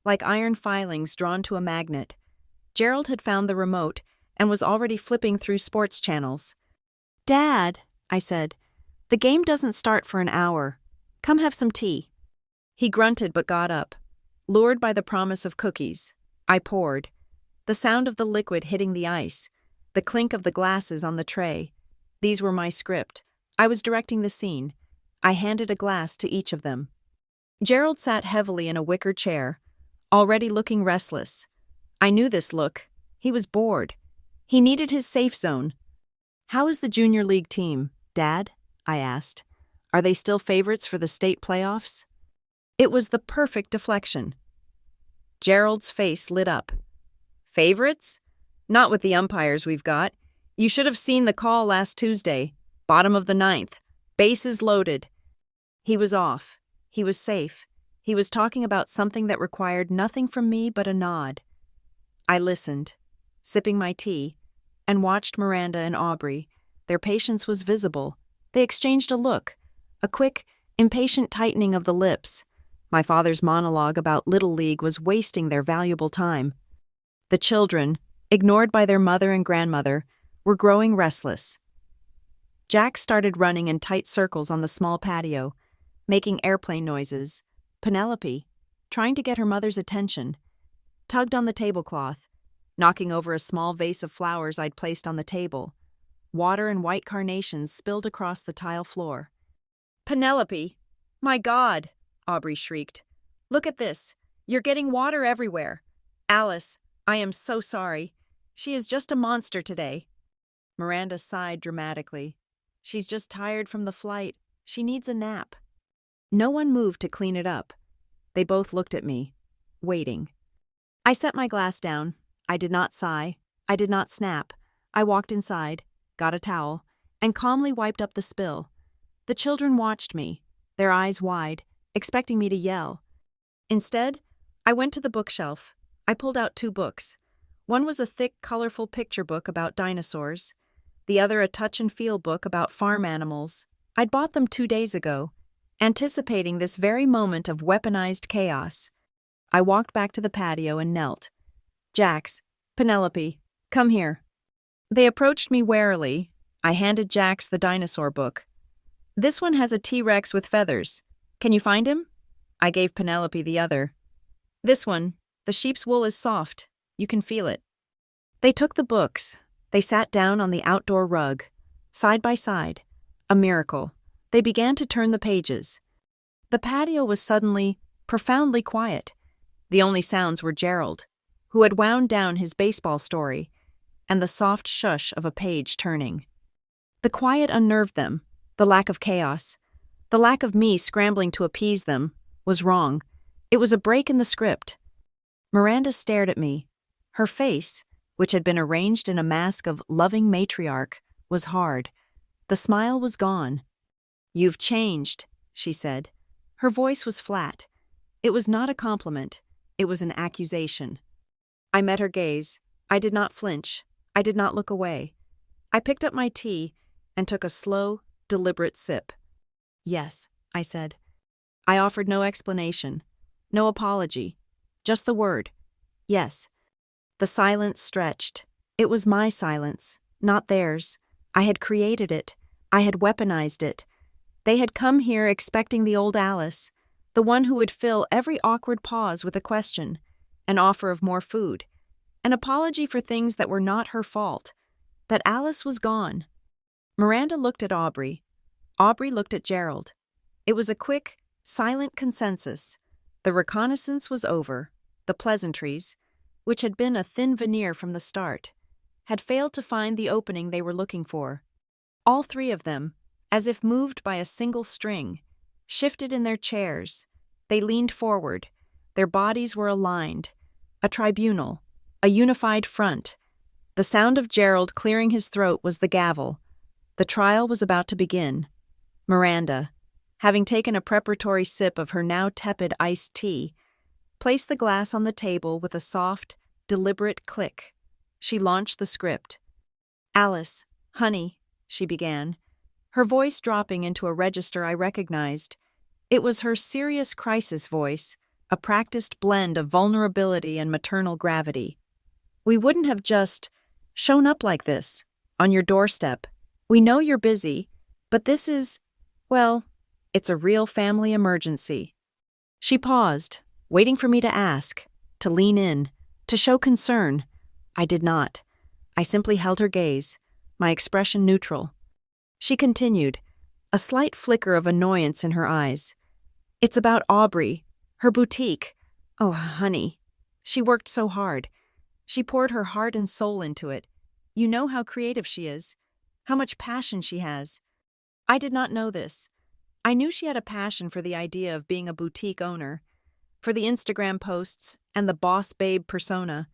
like iron filings drawn to a magnet. Gerald had found the remote and was already flipping through sports channels. "Dad," I said, "the game doesn't start for an hour. Come have some tea." He grunted but got up. Lured by the promise of cookies, I poured. The sound of the liquid hitting the ice, the clink of the glasses on the tray. These were my script. I was directing the scene. I handed a glass to each of them. Gerald sat heavily in a wicker chair, already looking restless. I knew this look. He was bored. He needed his safe zone. "How is the junior league team, Dad?" I asked. "Are they still favorites for the state playoffs?" It was the perfect deflection. Gerald's face lit up. "Favorites? Not with the umpires we've got. You should have seen the call last Tuesday. Bottom of the ninth. Bases loaded." He was off. He was safe. He was talking about something that required nothing from me but a nod. I listened, sipping my tea, and watched Miranda and Aubrey. Their patience was visible. They exchanged a look, a quick, impatient tightening of the lips. My father's monologue about Little League was wasting their valuable time. The children, ignored by their mother and grandmother, were growing restless. Jack started running in tight circles on the small patio, making airplane noises. Penelope, trying to get her mother's attention, tugged on the tablecloth, knocking over a small vase of flowers I'd placed on the table. Water and white carnations spilled across the tile floor. "Penelope! My God!" Aubrey shrieked. "Look at this. You're getting water everywhere. Alice, I am so sorry. She is just a monster today." Miranda sighed dramatically. "She's just tired from the flight. She needs a nap." No one moved to clean it up. They both looked at me, waiting. I set my glass down. I did not sigh. I did not snap. I walked inside, got a towel, and calmly wiped up the spill. The children watched me, their eyes wide, expecting me to yell. Instead, I went to the bookshelf. I pulled out 2 books. One was a thick, colorful picture book about dinosaurs. The other a touch-and-feel book about farm animals. I'd bought them 2 days ago, anticipating this very moment of weaponized chaos. I walked back to the patio and knelt. "Jax, Penelope, come here." They approached me warily. I handed Jax the dinosaur book. "This one has a T-Rex with feathers. Can you find him?" I gave Penelope the other. "This one, the sheep's wool is soft. You can feel it." They took the books. They sat down on the outdoor rug, side by side. A miracle. They began to turn the pages. The patio was suddenly, profoundly quiet. The only sounds were Gerald, who had wound down his baseball story, and the soft shush of a page turning. The quiet unnerved them. The lack of chaos, the lack of me scrambling to appease them, was wrong. It was a break in the script. Miranda stared at me. Her face, which had been arranged in a mask of loving matriarch, was hard. The smile was gone. "You've changed," she said. Her voice was flat. It was not a compliment. It was an accusation. I met her gaze. I did not flinch. I did not look away. I picked up my tea and took a slow, deliberate sip. "Yes," I said. I offered no explanation, no apology, just the word, "Yes." The silence stretched. It was my silence, not theirs. I had created it. I had weaponized it. They had come here expecting the old Alice, the one who would fill every awkward pause with a question, an offer of more food, an apology for things that were not her fault, that Alice was gone. Miranda looked at Aubrey. Aubrey looked at Gerald. It was a quick, silent consensus. The reconnaissance was over. The pleasantries, which had been a thin veneer from the start, had failed to find the opening they were looking for. All 3 of them, as if moved by a single string, shifted in their chairs. They leaned forward. Their bodies were aligned. A tribunal, a unified front. The sound of Gerald clearing his throat was the gavel. The trial was about to begin. Miranda, having taken a preparatory sip of her now tepid iced tea, placed the glass on the table with a soft, deliberate click. She launched the script. "Alice, honey," she began, her voice dropping into a register I recognized. It was her serious crisis voice, a practiced blend of vulnerability and maternal gravity. "We wouldn't have just shown up like this, on your doorstep. We know you're busy, but this is, well, it's a real family emergency." She paused, waiting for me to ask, to lean in, to show concern. I did not. I simply held her gaze, my expression neutral. She continued, a slight flicker of annoyance in her eyes. "It's about Aubrey, her boutique. Oh, honey. She worked so hard. She poured her heart and soul into it. You know how creative she is, how much passion she has." I did not know this. I knew she had a passion for the idea of being a boutique owner, for the Instagram posts and the boss babe persona.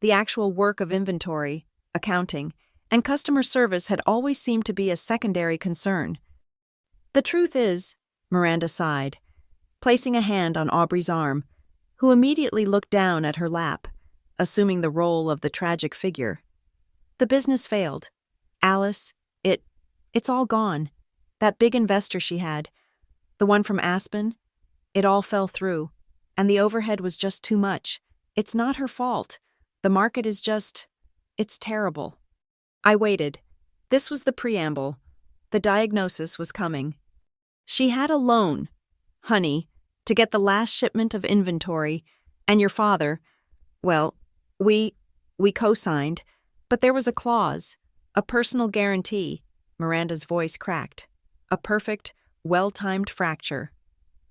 The actual work of inventory, accounting, and customer service had always seemed to be a secondary concern. "The truth is," Miranda sighed, placing a hand on Aubrey's arm, who immediately looked down at her lap, assuming the role of the tragic figure. "The business failed. Alice, it's all gone. That big investor she had, the one from Aspen, it all fell through, and the overhead was just too much. It's not her fault. The market is just, it's terrible." I waited. This was the preamble. The diagnosis was coming. "She had a loan, honey, to get the last shipment of inventory, and your father, well, we co-signed, but there was a clause, a personal guarantee." Miranda's voice cracked. "A perfect, well-timed fracture.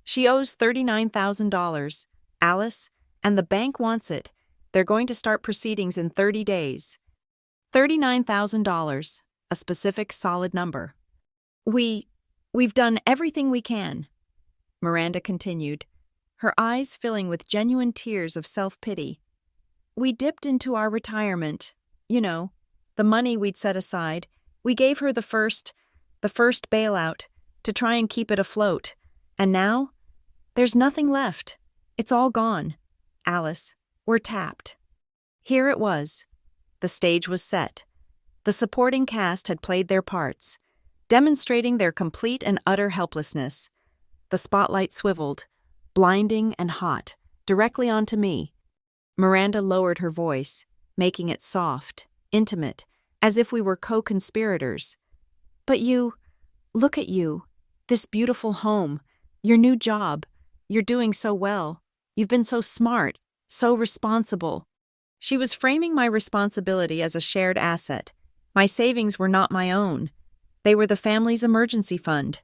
She owes $39,000, Alice, and the bank wants it. They're going to start proceedings in 30 days. $39,000, a specific solid number. We've done everything we can," Miranda continued, her eyes filling with genuine tears of self-pity. "We dipped into our retirement, the money we'd set aside. We gave her the first bailout to try and keep it afloat. And now, there's nothing left. It's all gone. Alice, we're tapped." Here it was. The stage was set. The supporting cast had played their parts, demonstrating their complete and utter helplessness. The spotlight swiveled, blinding and hot, directly onto me. Miranda lowered her voice, making it soft, intimate, as if we were co-conspirators. "But look at you, this beautiful home, your new job. You're doing so well. You've been so smart, so responsible." She was framing my responsibility as a shared asset. My savings were not my own. They were the family's emergency fund.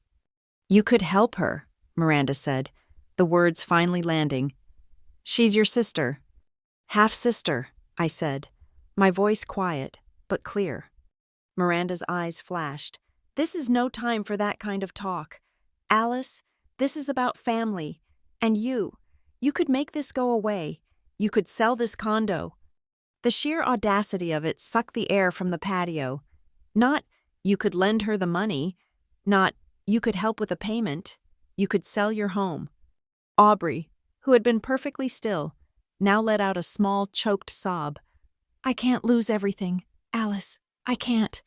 "You could help her," Miranda said, the words finally landing. "She's your sister." "Half-sister," I said, my voice quiet, but clear. Miranda's eyes flashed. "This is no time for that kind of talk. Alice, this is about family. And you could make this go away. You could sell this condo." The sheer audacity of it sucked the air from the patio. Not, "You could lend her the money." Not, "You could help with a payment." You could sell your home. Aubrey, who had been perfectly still, now let out a small, choked sob. "I can't lose everything, Alice. I can't."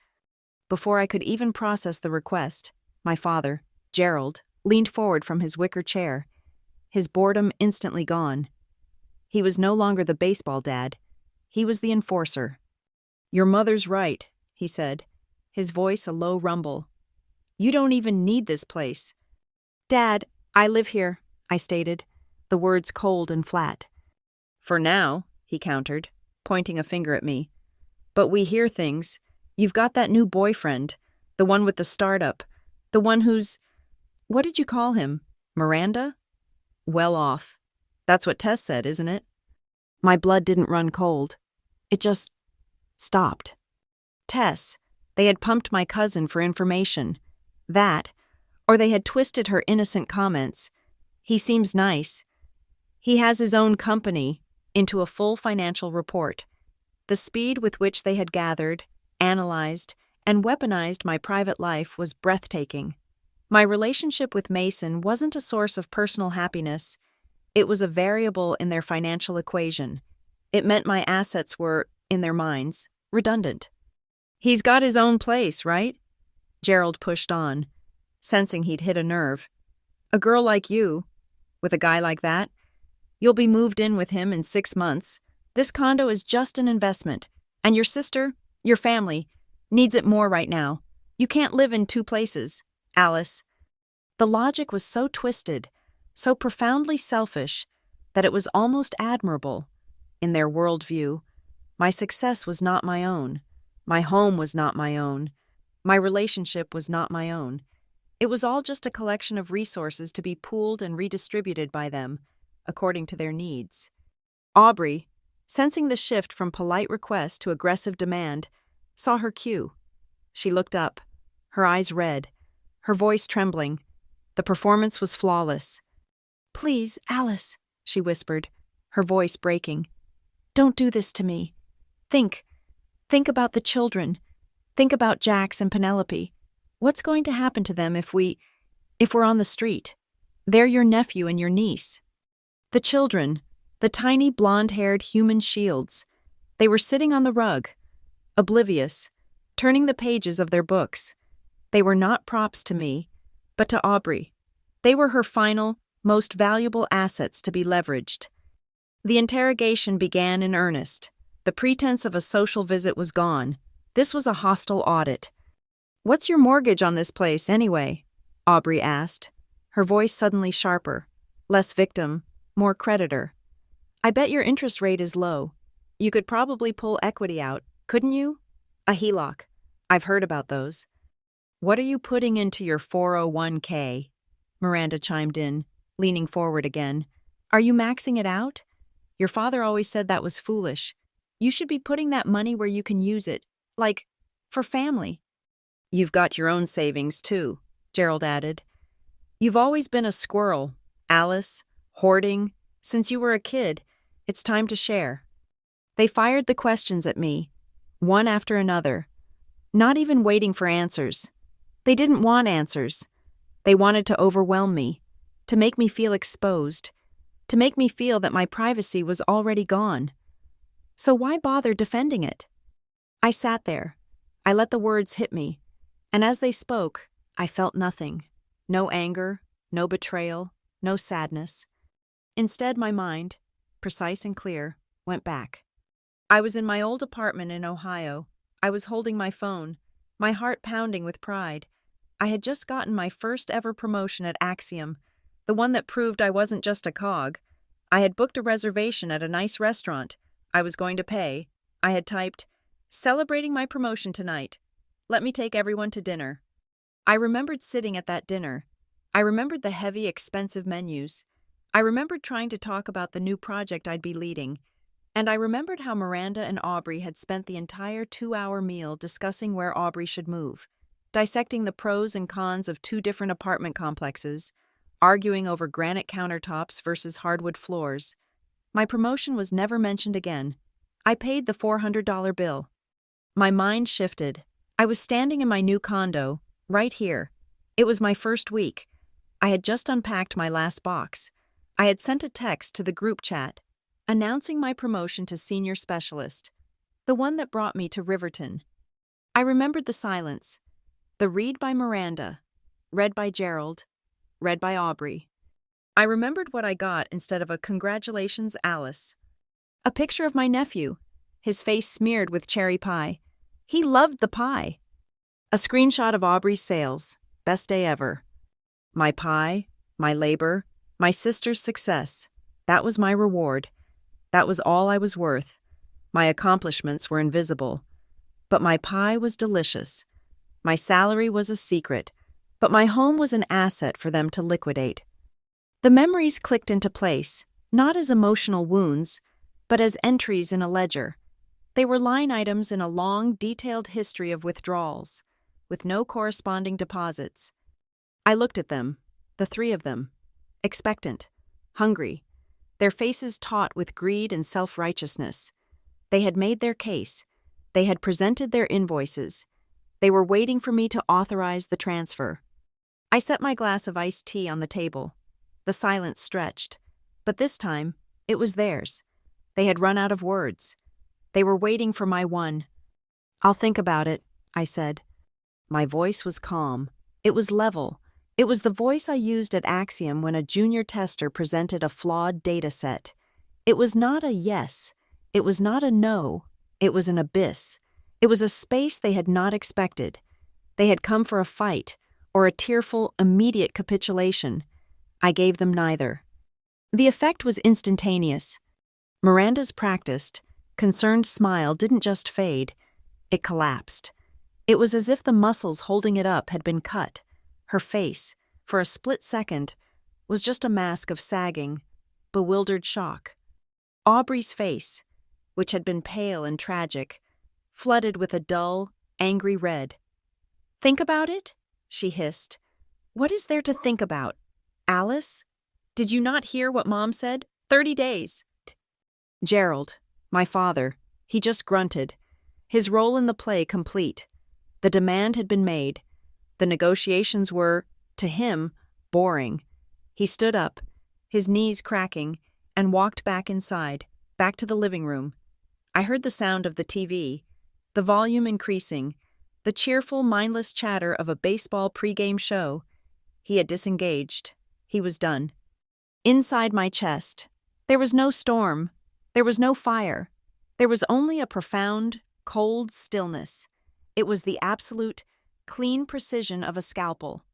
Before I could even process the request, my father, Gerald, leaned forward from his wicker chair, his boredom instantly gone. He was no longer the baseball dad. He was the enforcer. "Your mother's right," he said, his voice a low rumble. "You don't even need this place." "Dad, I live here," I stated, the words cold and flat. "For now," he countered, pointing a finger at me. "But we hear things. You've got that new boyfriend, the one with the startup, the one who's, what did you call him, Miranda? Well off. That's what Tess said, isn't it?" My blood didn't run cold. It just stopped. Tess. They had pumped my cousin for information. That, or they had twisted her innocent comments. "He seems nice. He has his own company," into a full financial report. The speed with which they had gathered, analyzed, and weaponized my private life was breathtaking. My relationship with Mason wasn't a source of personal happiness. It was a variable in their financial equation. It meant my assets were, in their minds, redundant. "He's got his own place, right?" Gerald pushed on, sensing he'd hit a nerve. A girl like you, with a guy like that, you'll be moved in with him in 6 months. This condo is just an investment, and your sister, your family, needs it more right now. You can't live in two places, Alice. The logic was so twisted, so profoundly selfish, that it was almost admirable. In their worldview, my success was not my own. My home was not my own. My relationship was not my own. It was all just a collection of resources to be pooled and redistributed by them, according to their needs. Aubrey, sensing the shift from polite request to aggressive demand, saw her cue. She looked up, her eyes red, her voice trembling. The performance was flawless. "Please, Alice," she whispered, her voice breaking. "Don't do this to me. Think about the children. Think about Jax and Penelope. What's going to happen to them if we're on the street? They're your nephew and your niece." The children, the tiny blonde-haired human shields, they were sitting on the rug, oblivious, turning the pages of their books. They were not props to me, but to Aubrey. They were her final, most valuable assets to be leveraged. The interrogation began in earnest. The pretense of a social visit was gone. This was a hostile audit. "What's your mortgage on this place, anyway?" Aubrey asked, her voice suddenly sharper, less victim, more creditor. "I bet your interest rate is low. You could probably pull equity out, couldn't you? A HELOC. I've heard about those." "What are you putting into your 401k?" Miranda chimed in, leaning forward again. "Are you maxing it out? Your father always said that was foolish. You should be putting that money where you can use it, like, for family." "You've got your own savings, too," Gerald added. "You've always been a squirrel, Alice, hoarding. Since you were a kid, it's time to share." They fired the questions at me, one after another, not even waiting for answers. They didn't want answers. They wanted to overwhelm me, to make me feel exposed, to make me feel that my privacy was already gone. So why bother defending it? I sat there. I let the words hit me, and as they spoke, I felt nothing. No anger, no betrayal, no sadness. Instead, my mind, precise and clear, went back. I was in my old apartment in Ohio. I was holding my phone, my heart pounding with pride. I had just gotten my first ever promotion at Axiom, the one that proved I wasn't just a cog. I had booked a reservation at a nice restaurant. I was going to pay. I had typed, "Celebrating my promotion tonight. Let me take everyone to dinner." I remembered sitting at that dinner. I remembered the heavy, expensive menus. I remembered trying to talk about the new project I'd be leading. And I remembered how Miranda and Aubrey had spent the entire 2-hour meal discussing where Aubrey should move, dissecting the pros and cons of 2 different apartment complexes, arguing over granite countertops versus hardwood floors. My promotion was never mentioned again. I paid the $400 bill. My mind shifted. I was standing in my new condo, right here. It was my first week. I had just unpacked my last box. I had sent a text to the group chat, announcing my promotion to senior specialist, the one that brought me to Riverton. I remembered the silence, the read by Miranda, read by Gerald, read by Aubrey. I remembered what I got instead of a "Congratulations, Alice." A picture of my nephew, his face smeared with cherry pie. He loved the pie. A screenshot of Aubrey's sales, best day ever. My pie, my labor, my sister's success. That was my reward. That was all I was worth. My accomplishments were invisible. But my pie was delicious. My salary was a secret, but my home was an asset for them to liquidate. The memories clicked into place, not as emotional wounds, but as entries in a ledger. They were line items in a long, detailed history of withdrawals, with no corresponding deposits. I looked at them, the 3 of them, expectant, hungry, their faces taut with greed and self-righteousness. They had made their case. They had presented their invoices. They were waiting for me to authorize the transfer. I set my glass of iced tea on the table. The silence stretched, but this time, it was theirs. They had run out of words. They were waiting for my one. "I'll think about it," I said. My voice was calm. It was level. It was the voice I used at Axiom when a junior tester presented a flawed data set. It was not a yes. It was not a no. It was an abyss. It was a space they had not expected. They had come for a fight, or a tearful, immediate capitulation. I gave them neither. The effect was instantaneous. Miranda's practiced, concerned smile didn't just fade, it collapsed. It was as if the muscles holding it up had been cut. Her face, for a split second, was just a mask of sagging, bewildered shock. Aubrey's face, which had been pale and tragic, flooded with a dull, angry red. "Think about it?" she hissed. "What is there to think about? Alice? Did you not hear what Mom said? 30 days. Gerald, my father, he just grunted, his role in the play complete. The demand had been made. The negotiations were, to him, boring. He stood up, his knees cracking, and walked back inside, back to the living room. I heard the sound of the TV, the volume increasing, the cheerful, mindless chatter of a baseball pregame show. He had disengaged. He was done. Inside my chest, there was no storm. There was no fire. There was only a profound, cold stillness. It was the absolute, clean precision of a scalpel.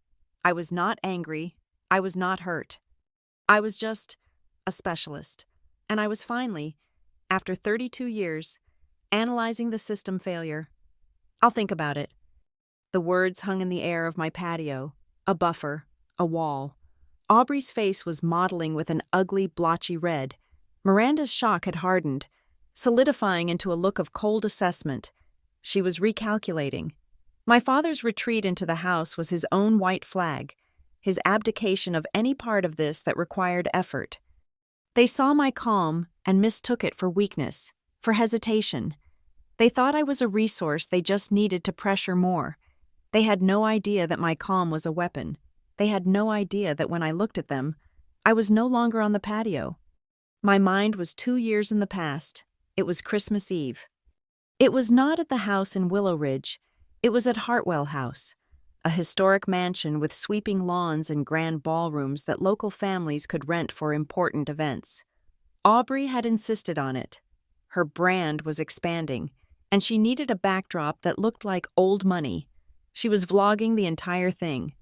I was not angry. I was not hurt. I was just a specialist. And I was finally, after 32 years, analyzing the system failure. I'll think about it. The words hung in the air of my patio, a buffer, a wall. Aubrey's face was mottling with an ugly, blotchy red. Miranda's shock had hardened, solidifying into a look of cold assessment. She was recalculating. My father's retreat into the house was his own white flag, his abdication of any part of this that required effort. They saw my calm and mistook it for weakness, for hesitation. They thought I was a resource they just needed to pressure more. They had no idea that my calm was a weapon. They had no idea that when I looked at them, I was no longer on the patio. My mind was 2 years in the past. It was Christmas Eve. It was not at the house in Willow Ridge. It was at Hartwell House, a historic mansion with sweeping lawns and grand ballrooms that local families could rent for important events. Aubrey had insisted on it. Her brand was expanding, and she needed a backdrop that looked like old money. She was vlogging the entire thing,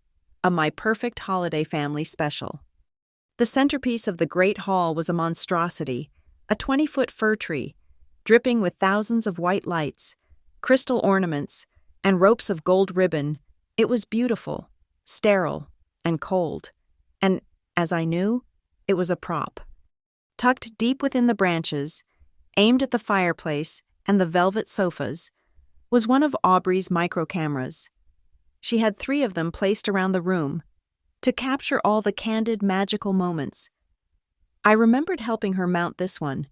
a My Perfect Holiday Family special. The centerpiece of the Great Hall was a monstrosity, a 20-foot fir tree, dripping with thousands of white lights, crystal ornaments, and ropes of gold ribbon. It was beautiful, sterile, and cold. And, as I knew, it was a prop. Tucked deep within the branches, aimed at the fireplace and the velvet sofas, was one of Aubrey's micro-cameras. She had 3 of them placed around the room, to capture all the candid, magical moments. I remembered helping her mount this one,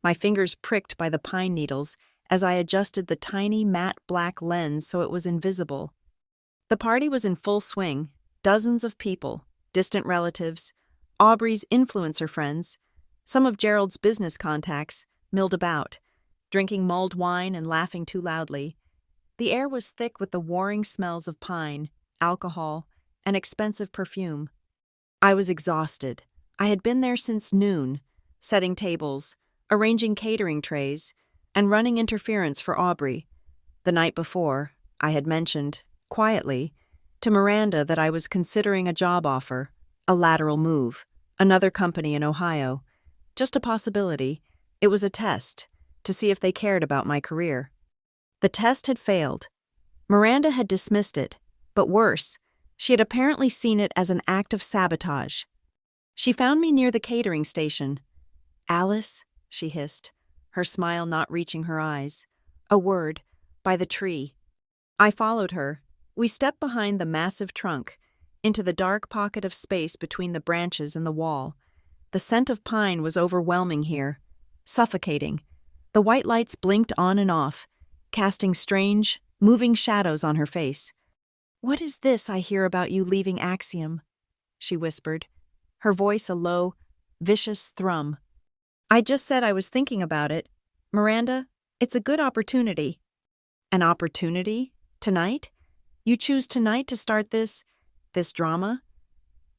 my fingers pricked by the pine needles as I adjusted the tiny matte black lens so it was invisible. The party was in full swing, dozens of people, distant relatives, Aubrey's influencer friends, some of Gerald's business contacts, milled about, drinking mulled wine and laughing too loudly. The air was thick with the warring smells of pine, alcohol, and expensive perfume. I was exhausted. I had been there since noon, setting tables, arranging catering trays, and running interference for Aubrey. The night before, I had mentioned, quietly, to Miranda that I was considering a job offer, a lateral move, another company in Ohio. Just a possibility. It was a test, to see if they cared about my career. The test had failed. Miranda had dismissed it, but worse, she had apparently seen it as an act of sabotage. She found me near the catering station. "Alice," she hissed, her smile not reaching her eyes. A word, by the tree. I followed her. We stepped behind the massive trunk, into the dark pocket of space between the branches and the wall. The scent of pine was overwhelming here, suffocating. The white lights blinked on and off, casting strange, moving shadows on her face. "What is this I hear about you leaving Axiom?" she whispered, her voice a low, vicious thrum. "I just said I was thinking about it. Miranda, it's a good opportunity." "An opportunity? Tonight? You choose tonight to start this This drama?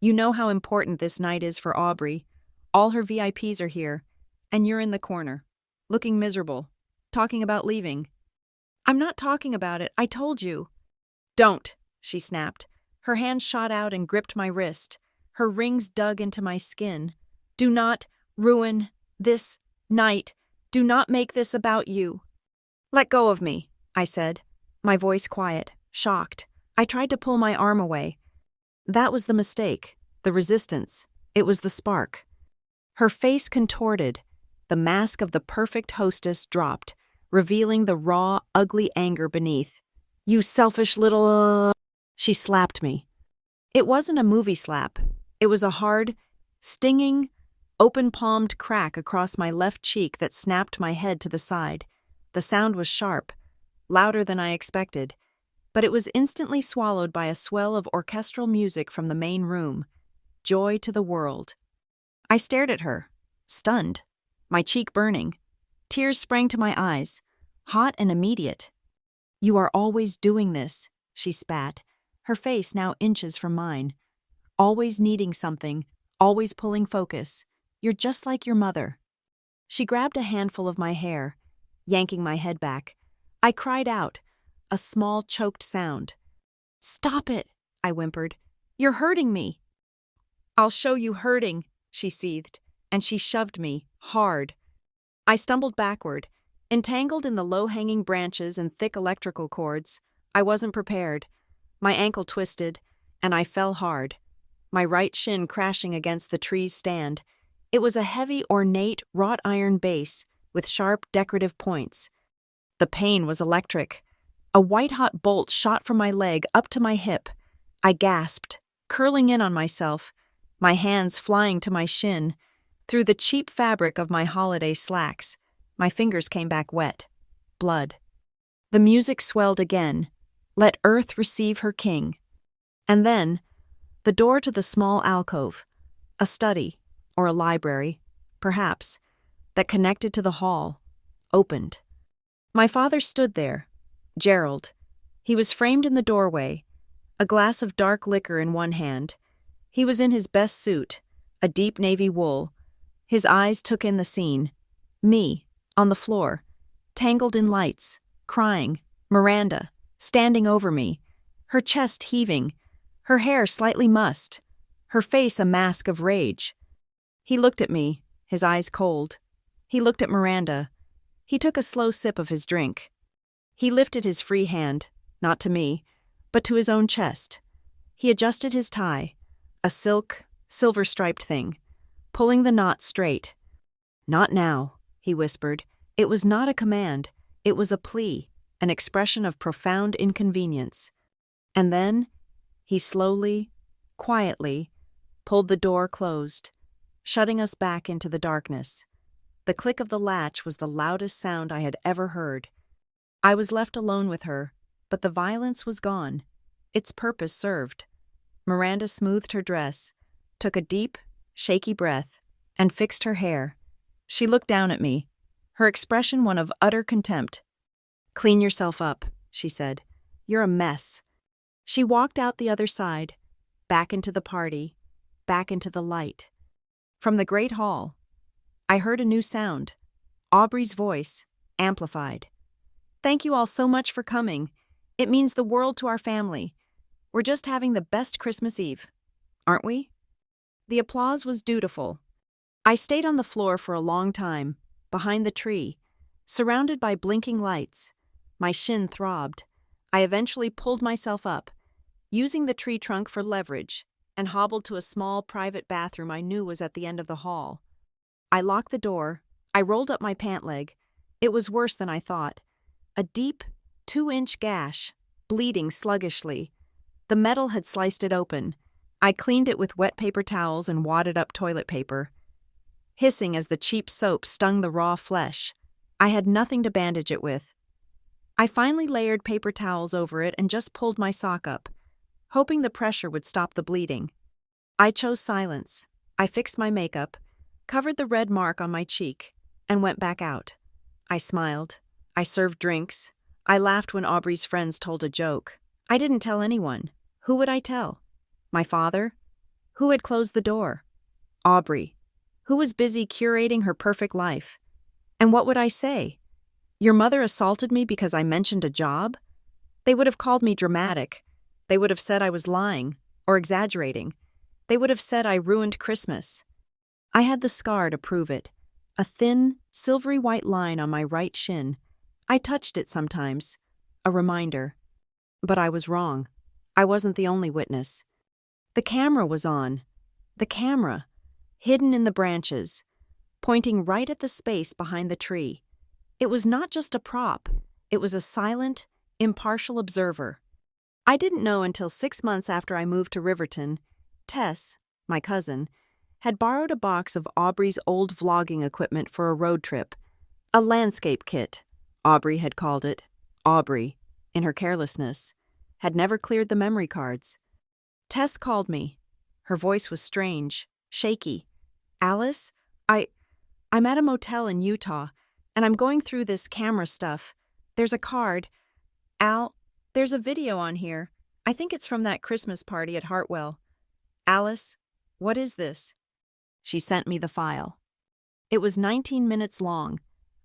You know how important this night is for Aubrey. All her VIPs are here, and you're in the corner, looking miserable, talking about leaving. I'm not talking about it, I told you. Don't, she snapped. Her hand shot out and gripped my wrist. Her rings dug into my skin. Do not ruin this night. Do not make this about you. Let go of me, I said, my voice quiet, shocked. I tried to pull my arm away. That was the mistake, the resistance. It was the spark. Her face contorted. The mask of the perfect hostess dropped, revealing the raw, ugly anger beneath. You selfish little... She slapped me. It wasn't a movie slap. It was a hard, stinging, open-palmed crack across my left cheek that snapped my head to the side. The sound was sharp, louder than I expected, but it was instantly swallowed by a swell of orchestral music from the main room. Joy to the world. I stared at her, stunned, my cheek burning. Tears sprang to my eyes, hot and immediate. You are always doing this, she spat, her face now inches from mine. Always needing something, always pulling focus. You're just like your mother. She grabbed a handful of my hair, yanking my head back. I cried out, a small choked sound. Stop it, I whimpered. You're hurting me. I'll show you hurting, she seethed, and she shoved me, hard. I stumbled backward, entangled in the low-hanging branches and thick electrical cords. I wasn't prepared. My ankle twisted, and I fell hard, my right shin crashing against the tree's stand. It was a heavy, ornate, wrought iron base with sharp, decorative points. The pain was electric. A white-hot bolt shot from my leg up to my hip. I gasped, curling in on myself, my hands flying to my shin. Through the cheap fabric of my holiday slacks, my fingers came back wet. Blood. The music swelled again. Let earth receive her king. And then, the door to the small alcove, a study, or a library, perhaps, that connected to the hall, opened. My father stood there, Gerald. He was framed in the doorway, a glass of dark liquor in one hand. He was in his best suit, a deep navy wool. His eyes took in the scene. Me, on the floor, tangled in lights, crying, Miranda, standing over me, her chest heaving, her hair slightly mussed, her face a mask of rage. He looked at me, his eyes cold. He looked at Miranda. He took a slow sip of his drink. He lifted his free hand, not to me, but to his own chest. He adjusted his tie, a silk, silver-striped thing, pulling the knot straight. Not now, he whispered. It was not a command. It was a plea, an expression of profound inconvenience. And then, he slowly, quietly, pulled the door closed, shutting us back into the darkness. The click of the latch was the loudest sound I had ever heard. I was left alone with her, but the violence was gone. Its purpose served. Miranda smoothed her dress, took a deep, shaky breath, and fixed her hair. She looked down at me, her expression one of utter contempt. Clean yourself up, she said. You're a mess. She walked out the other side, back into the party, back into the light. From the great hall, I heard a new sound, Aubrey's voice, amplified. Thank you all so much for coming. It means the world to our family. We're just having the best Christmas Eve, aren't we? The applause was dutiful. I stayed on the floor for a long time, behind the tree, surrounded by blinking lights. My shin throbbed. I eventually pulled myself up, using the tree trunk for leverage, and hobbled to a small private bathroom I knew was at the end of the hall. I locked the door. I rolled up my pant leg. It was worse than I thought. A deep, 2-inch gash, bleeding sluggishly. The metal had sliced it open. I cleaned it with wet paper towels and wadded up toilet paper, hissing as the cheap soap stung the raw flesh. I had nothing to bandage it with. I finally layered paper towels over it and just pulled my sock up, hoping the pressure would stop the bleeding. I chose silence. I fixed my makeup, covered the red mark on my cheek, and went back out. I smiled. I served drinks. I laughed when Aubrey's friends told a joke. I didn't tell anyone. Who would I tell? My father? Who had closed the door? Aubrey, who was busy curating her perfect life. And what would I say? Your mother assaulted me because I mentioned a job? They would have called me dramatic. They would have said I was lying or exaggerating. They would have said I ruined Christmas. I had the scar to prove it. A thin, silvery white line on my right shin. I touched it sometimes. A reminder. But I was wrong. I wasn't the only witness. The camera was on. The camera, hidden in the branches, pointing right at the space behind the tree. It was not just a prop. It was a silent, impartial observer. I didn't know until 6 months after I moved to Riverton. Tess, my cousin, had borrowed a box of Aubrey's old vlogging equipment for a road trip. A landscape kit, Aubrey had called it. Aubrey, in her carelessness, had never cleared the memory cards. Tess called me. Her voice was strange, shaky. Alice, I'm at a motel in Utah, and I'm going through this camera stuff. There's a card. Al, there's a video on here. I think it's from that Christmas party at Hartwell. Alice, what is this? She sent me the file. It was 19 minutes long.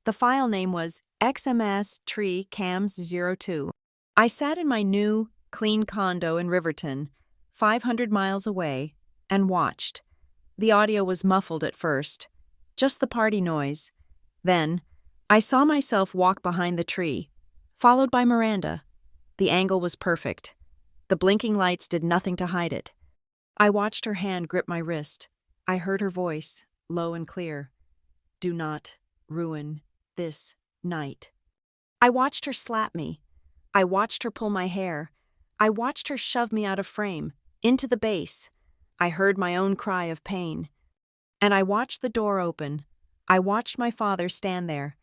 The file name was XMS Tree Cams 02. I sat in my new, clean condo in Riverton, 500 miles away, and watched. The audio was muffled at first, just the party noise. Then, I saw myself walk behind the tree, followed by Miranda. The angle was perfect. The blinking lights did nothing to hide it. I watched her hand grip my wrist. I heard her voice, low and clear. Do not ruin this night. I watched her slap me. I watched her pull my hair. I watched her shove me out of frame, into the base. I heard my own cry of pain. And I watched the door open. I watched my father stand there.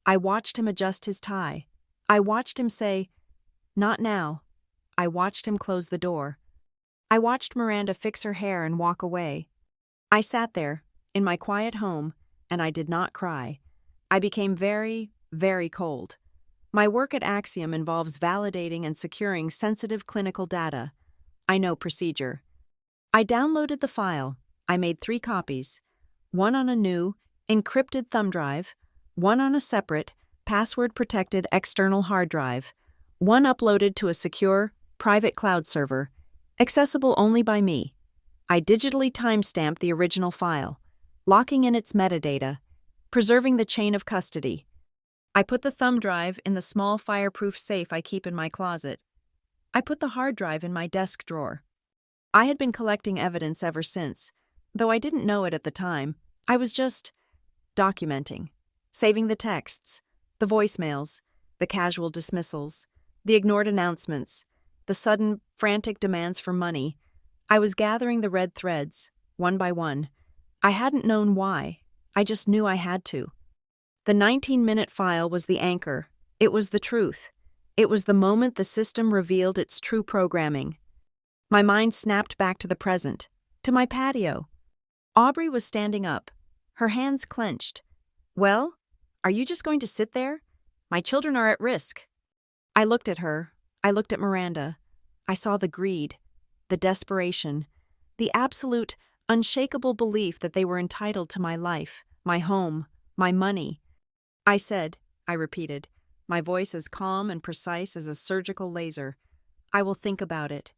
I watched him adjust his tie. I watched him say, "Not now." I watched him close the door. I watched Miranda fix her hair and walk away. I sat there, in my quiet home, and I did not cry. I became very, very cold. My work at Axiom involves validating and securing sensitive clinical data. I know procedure. I downloaded the file. I made 3 copies. One on a new, encrypted thumb drive, one on a separate, password-protected external hard drive, one uploaded to a secure, private cloud server, accessible only by me. I digitally timestamped the original file, locking in its metadata, preserving the chain of custody. I put the thumb drive in the small fireproof safe I keep in my closet. I put the hard drive in my desk drawer. I had been collecting evidence ever since, though I didn't know it at the time. I was just documenting, saving the texts, the voicemails, the casual dismissals, the ignored announcements, the sudden, frantic demands for money. I was gathering the red threads, one by one. I hadn't known why. I just knew I had to. The 19-minute file was the anchor. It was the truth. It was the moment the system revealed its true programming. My mind snapped back to the present, to my patio. Aubrey was standing up, her hands clenched. Well, are you just going to sit there? My children are at risk. I looked at her. I looked at Miranda. I saw the greed, the desperation, the absolute, unshakable belief that they were entitled to my life, my home, my money. I said, I repeated, my voice as calm and precise as a surgical laser, I will think about it.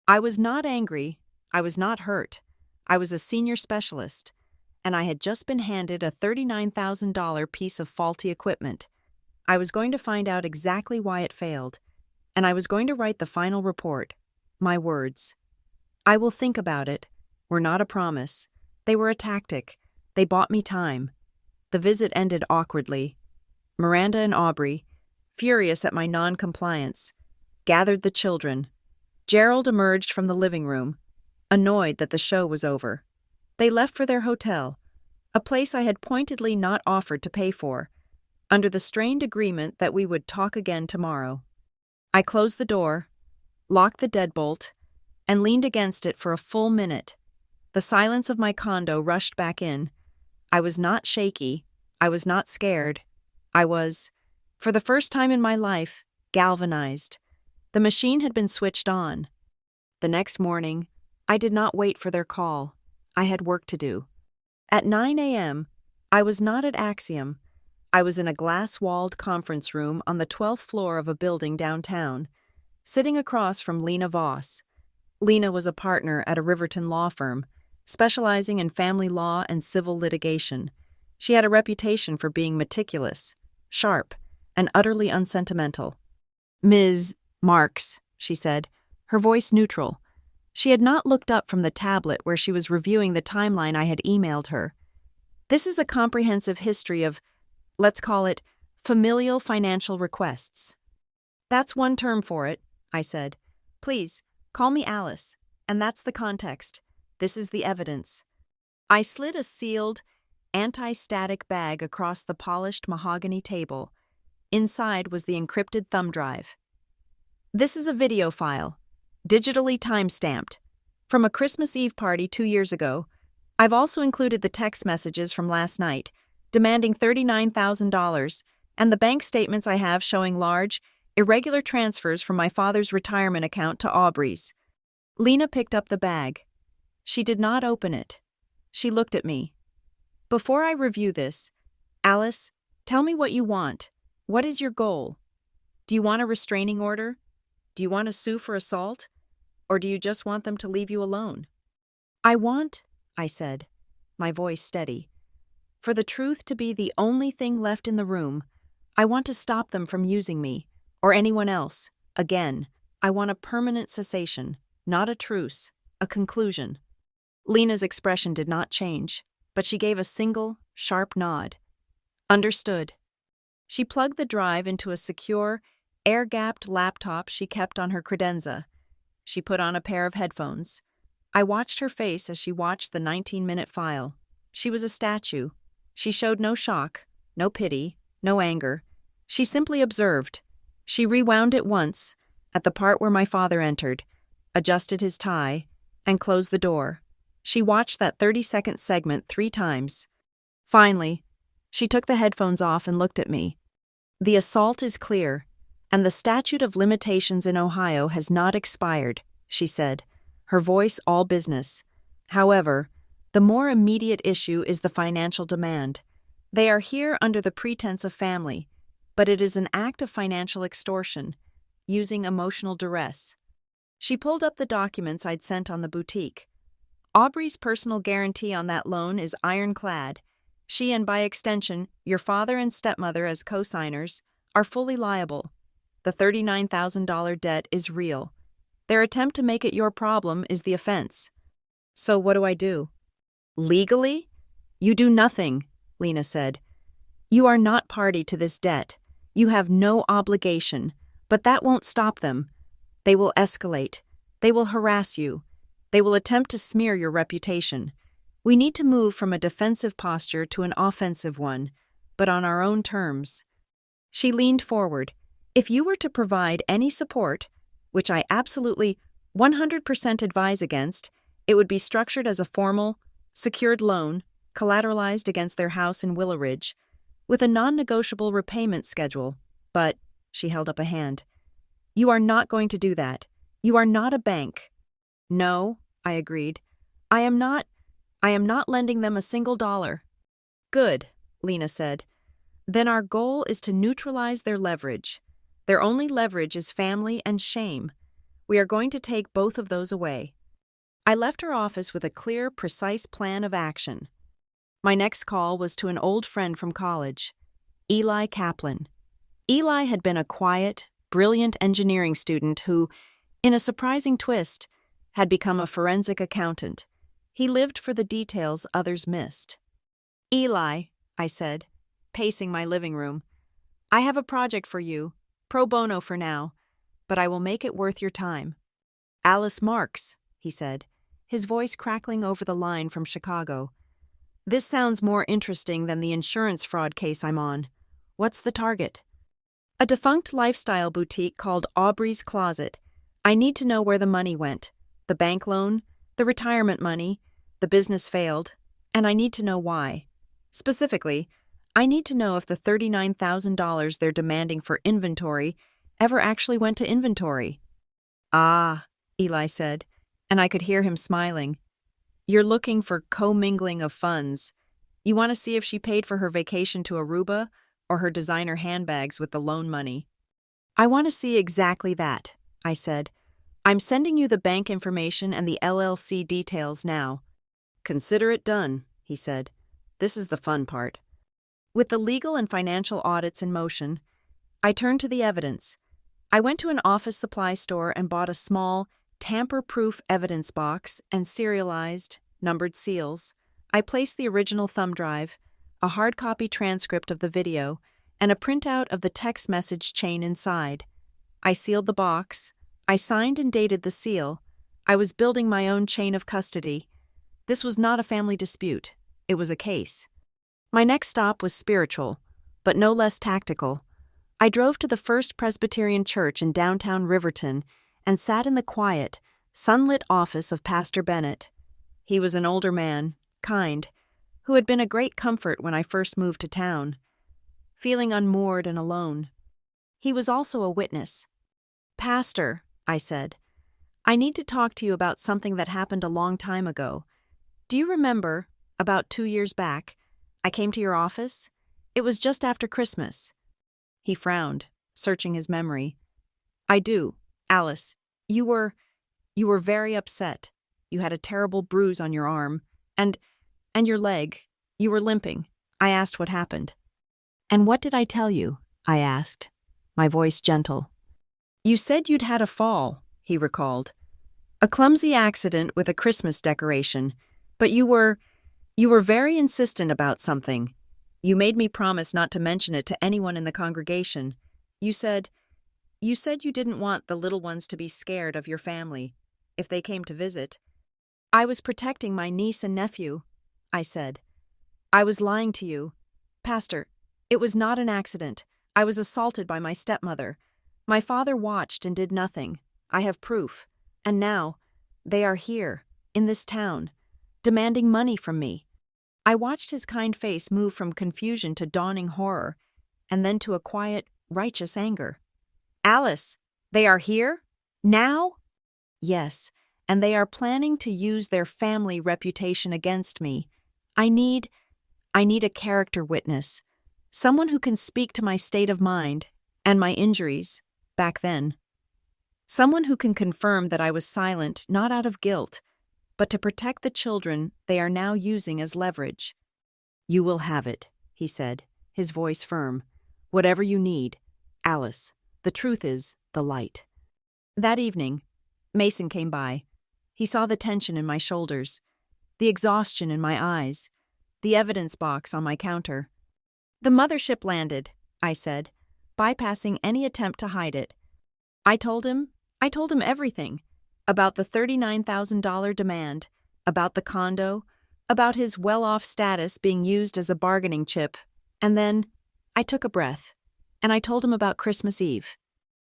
I was not angry. I was not hurt. I was a senior specialist, and I had just been handed a $39,000 piece of faulty equipment. I was going to find out exactly why it failed, and I was going to write the final report. My words. I will think about it were not a promise. They were a tactic. They bought me time. The visit ended awkwardly. Miranda and Aubrey, furious at my non-compliance, gathered the children. Gerald emerged from the living room, annoyed that the show was over. They left for their hotel, a place I had pointedly not offered to pay for, under the strained agreement that we would talk again tomorrow. I closed the door, locked the deadbolt, and leaned against it for a full minute. The silence of my condo rushed back in. I was not shaky. I was not scared. I was, for the first time in my life, galvanized. The machine had been switched on. The next morning, I did not wait for their call. I had work to do. At 9 a.m., I was not at Axiom. I was in a glass-walled conference room on the 12th floor of a building downtown, sitting across from Lena Voss. Lena was a partner at a Riverton law firm, specializing in family law and civil litigation. She had a reputation for being meticulous, sharp, and utterly unsentimental. "Ms. Marks," she said, her voice neutral. She had not looked up from the tablet where she was reviewing the timeline I had emailed her. "This is a comprehensive history of, let's call it, familial financial requests." "That's one term for it," I said. "Please, call me Alice, and that's the context. This is the evidence." I slid a sealed, anti-static bag across the polished mahogany table. Inside was the encrypted thumb drive. "This is a video file, digitally time-stamped, from a Christmas Eve party 2 years ago. I've also included the text messages from last night, demanding $39,000, and the bank statements I have showing large, irregular transfers from my father's retirement account to Aubrey's." Lena picked up the bag. She did not open it. She looked at me. "Before I review this, Alice, tell me what you want. What is your goal? Do you want a restraining order? Do you want to sue for assault? Or do you just want them to leave you alone?" "I want," I said, my voice steady, "for the truth to be the only thing left in the room. I want to stop them from using me, or anyone else, again. I want a permanent cessation, not a truce, a conclusion." Lena's expression did not change, but she gave a single, sharp nod. "Understood." She plugged the drive into a secure, air-gapped laptop she kept on her credenza. She put on a pair of headphones. I watched her face as she watched the 19-minute file. She was a statue. She showed no shock, no pity, no anger. She simply observed. She rewound it once, at the part where my father entered, adjusted his tie, and closed the door. She watched that 30-second segment 3 times. Finally, she took the headphones off and looked at me. "The assault is clear, and the statute of limitations in Ohio has not expired," she said, her voice all business. "However, the more immediate issue is the financial demand. They are here under the pretense of family, but it is an act of financial extortion, using emotional duress." She pulled up the documents I'd sent on the boutique. "Aubrey's personal guarantee on that loan is ironclad. She and, by extension, your father and stepmother as co-signers, are fully liable. The $39,000 debt is real. Their attempt to make it your problem is the offense." "So what do I do?" "Legally? You do nothing," Lena said. "You are not party to this debt. You have no obligation, but that won't stop them. They will escalate. They will harass you. They will attempt to smear your reputation. We need to move from a defensive posture to an offensive one, but on our own terms." She leaned forward. "If you were to provide any support, which I absolutely 100% advise against, it would be structured as a formal, secured loan, collateralized against their house in Willow Ridge, with a non-negotiable repayment schedule. But," she held up a hand, "you are not going to do that. You are not a bank." "No," I agreed. I am not lending them a single dollar." "Good," Lena said. "Then our goal is to neutralize their leverage. Their only leverage is family and shame. We are going to take both of those away." I left her office with a clear, precise plan of action. My next call was to an old friend from college, Eli Kaplan. Eli had been a quiet, brilliant engineering student who, in a surprising twist, had become a forensic accountant. He lived for the details others missed. "Eli," I said, pacing my living room, "I have a project for you, pro bono for now, but I will make it worth your time." "Alice Marks," he said, his voice crackling over the line from Chicago. "This sounds more interesting than the insurance fraud case I'm on. What's the target?" "A defunct lifestyle boutique called Aubrey's Closet. I need to know where the money went. The bank loan, the retirement money, the business failed, and I need to know why. Specifically, I need to know if the $39,000 they're demanding for inventory ever actually went to inventory." "Ah," Eli said, and I could hear him smiling. You're looking for commingling of funds. You want to see if she paid for her vacation to Aruba or her designer handbags with the loan money. I want to see exactly that, I said. I'm sending you the bank information and the LLC details now. Consider it done, he said. This is the fun part. With the legal and financial audits in motion, I turned to the evidence. I went to an office supply store and bought a small, tamper-proof evidence box and serialized, numbered seals. I placed the original thumb drive, a hard copy transcript of the video, and a printout of the text message chain inside. I sealed the box. I signed and dated the seal. I was building my own chain of custody. This was not a family dispute. It was a case. My next stop was spiritual, but no less tactical. I drove to the First Presbyterian Church in downtown Riverton and sat in the quiet, sunlit office of Pastor Bennett. He was an older man, kind, who had been a great comfort when I first moved to town, feeling unmoored and alone. He was also a witness. Pastor, I said, I need to talk to you about something that happened a long time ago. Do you remember, about 2 years back, I came to your office? It was just after Christmas. He frowned, searching his memory. I do, Alice. You were very upset. You had a terrible bruise on your arm, and your leg. You were limping. I asked what happened. And what did I tell you? I asked, my voice gentle. You said you'd had a fall, he recalled. A clumsy accident with a Christmas decoration, but you were very insistent about something. You made me promise not to mention it to anyone in the congregation. You said you didn't want the little ones to be scared of your family if they came to visit. I was protecting my niece and nephew, I said. I was lying to you. Pastor, it was not an accident. I was assaulted by my stepmother. My father watched and did nothing. I have proof. And now, they are here, in this town, demanding money from me. I watched his kind face move from confusion to dawning horror, and then to a quiet, righteous anger. Alice, they are here? Now? Yes, and they are planning to use their family reputation against me. I need a character witness, someone who can speak to my state of mind and my injuries back then. Someone who can confirm that I was silent not out of guilt, but to protect the children they are now using as leverage. You will have it, he said, his voice firm. Whatever you need, Alice. The truth is the light. That evening, Mason came by. He saw the tension in my shoulders, the exhaustion in my eyes, the evidence box on my counter. The mothership landed, I said, bypassing any attempt to hide it. I told him everything. About the $39,000 demand, about the condo, about his well-off status being used as a bargaining chip, and then I took a breath, and I told him about Christmas Eve.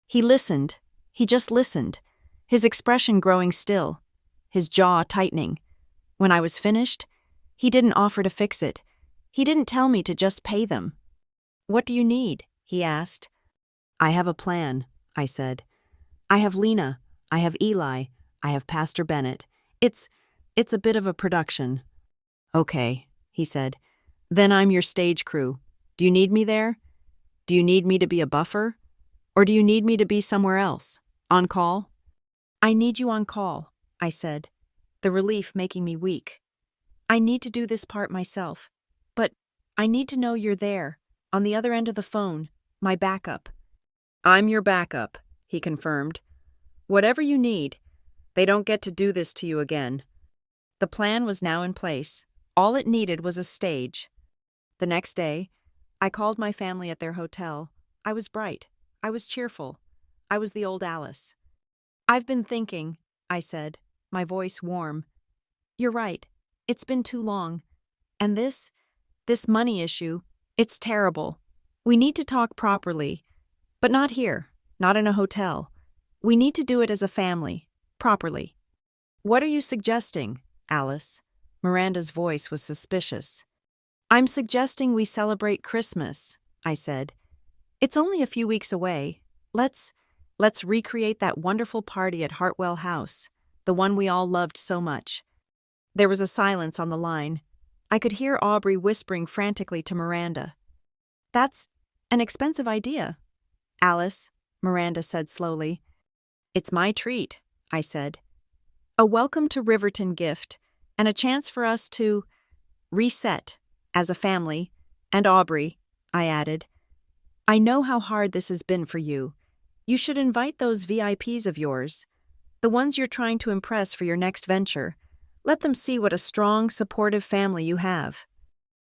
He listened. He just listened, his expression growing still, his jaw tightening. When I was finished, he didn't offer to fix it. He didn't tell me to just pay them. What do you need? He asked. I have a plan, I said. I have Lena. I have Eli. I have Pastor Bennett. It's a bit of a production. Okay, he said. Then I'm your stage crew. Do you need me there? Do you need me to be a buffer? Or do you need me to be somewhere else? On call? I need you on call, I said, the relief making me weak. I need to do this part myself. But I need to know you're there, on the other end of the phone, my backup. I'm your backup, he confirmed. Whatever you need, they don't get to do this to you again. The plan was now in place. All it needed was a stage. The next day, I called my family at their hotel. I was bright. I was cheerful. I was the old Alice. I've been thinking, I said, my voice warm. You're right. It's been too long. And this money issue, it's terrible. We need to talk properly. But not here, not in a hotel. We need to do it as a family, properly. What are you suggesting, Alice? Miranda's voice was suspicious. I'm suggesting we celebrate Christmas, I said. It's only a few weeks away. Let's recreate that wonderful party at Hartwell House. the one we all loved so much. There was a silence on the line. I could hear Aubrey whispering frantically to Miranda. "That's an expensive idea, Alice," Miranda said slowly. "It's my treat," I said. "A welcome to Riverton gift, and a chance for us to reset as a family, and Aubrey," I added. "I know how hard this has been for you. You should invite those VIPs of yours, the ones you're trying to impress for your next venture. Let them see what a strong, supportive family you have."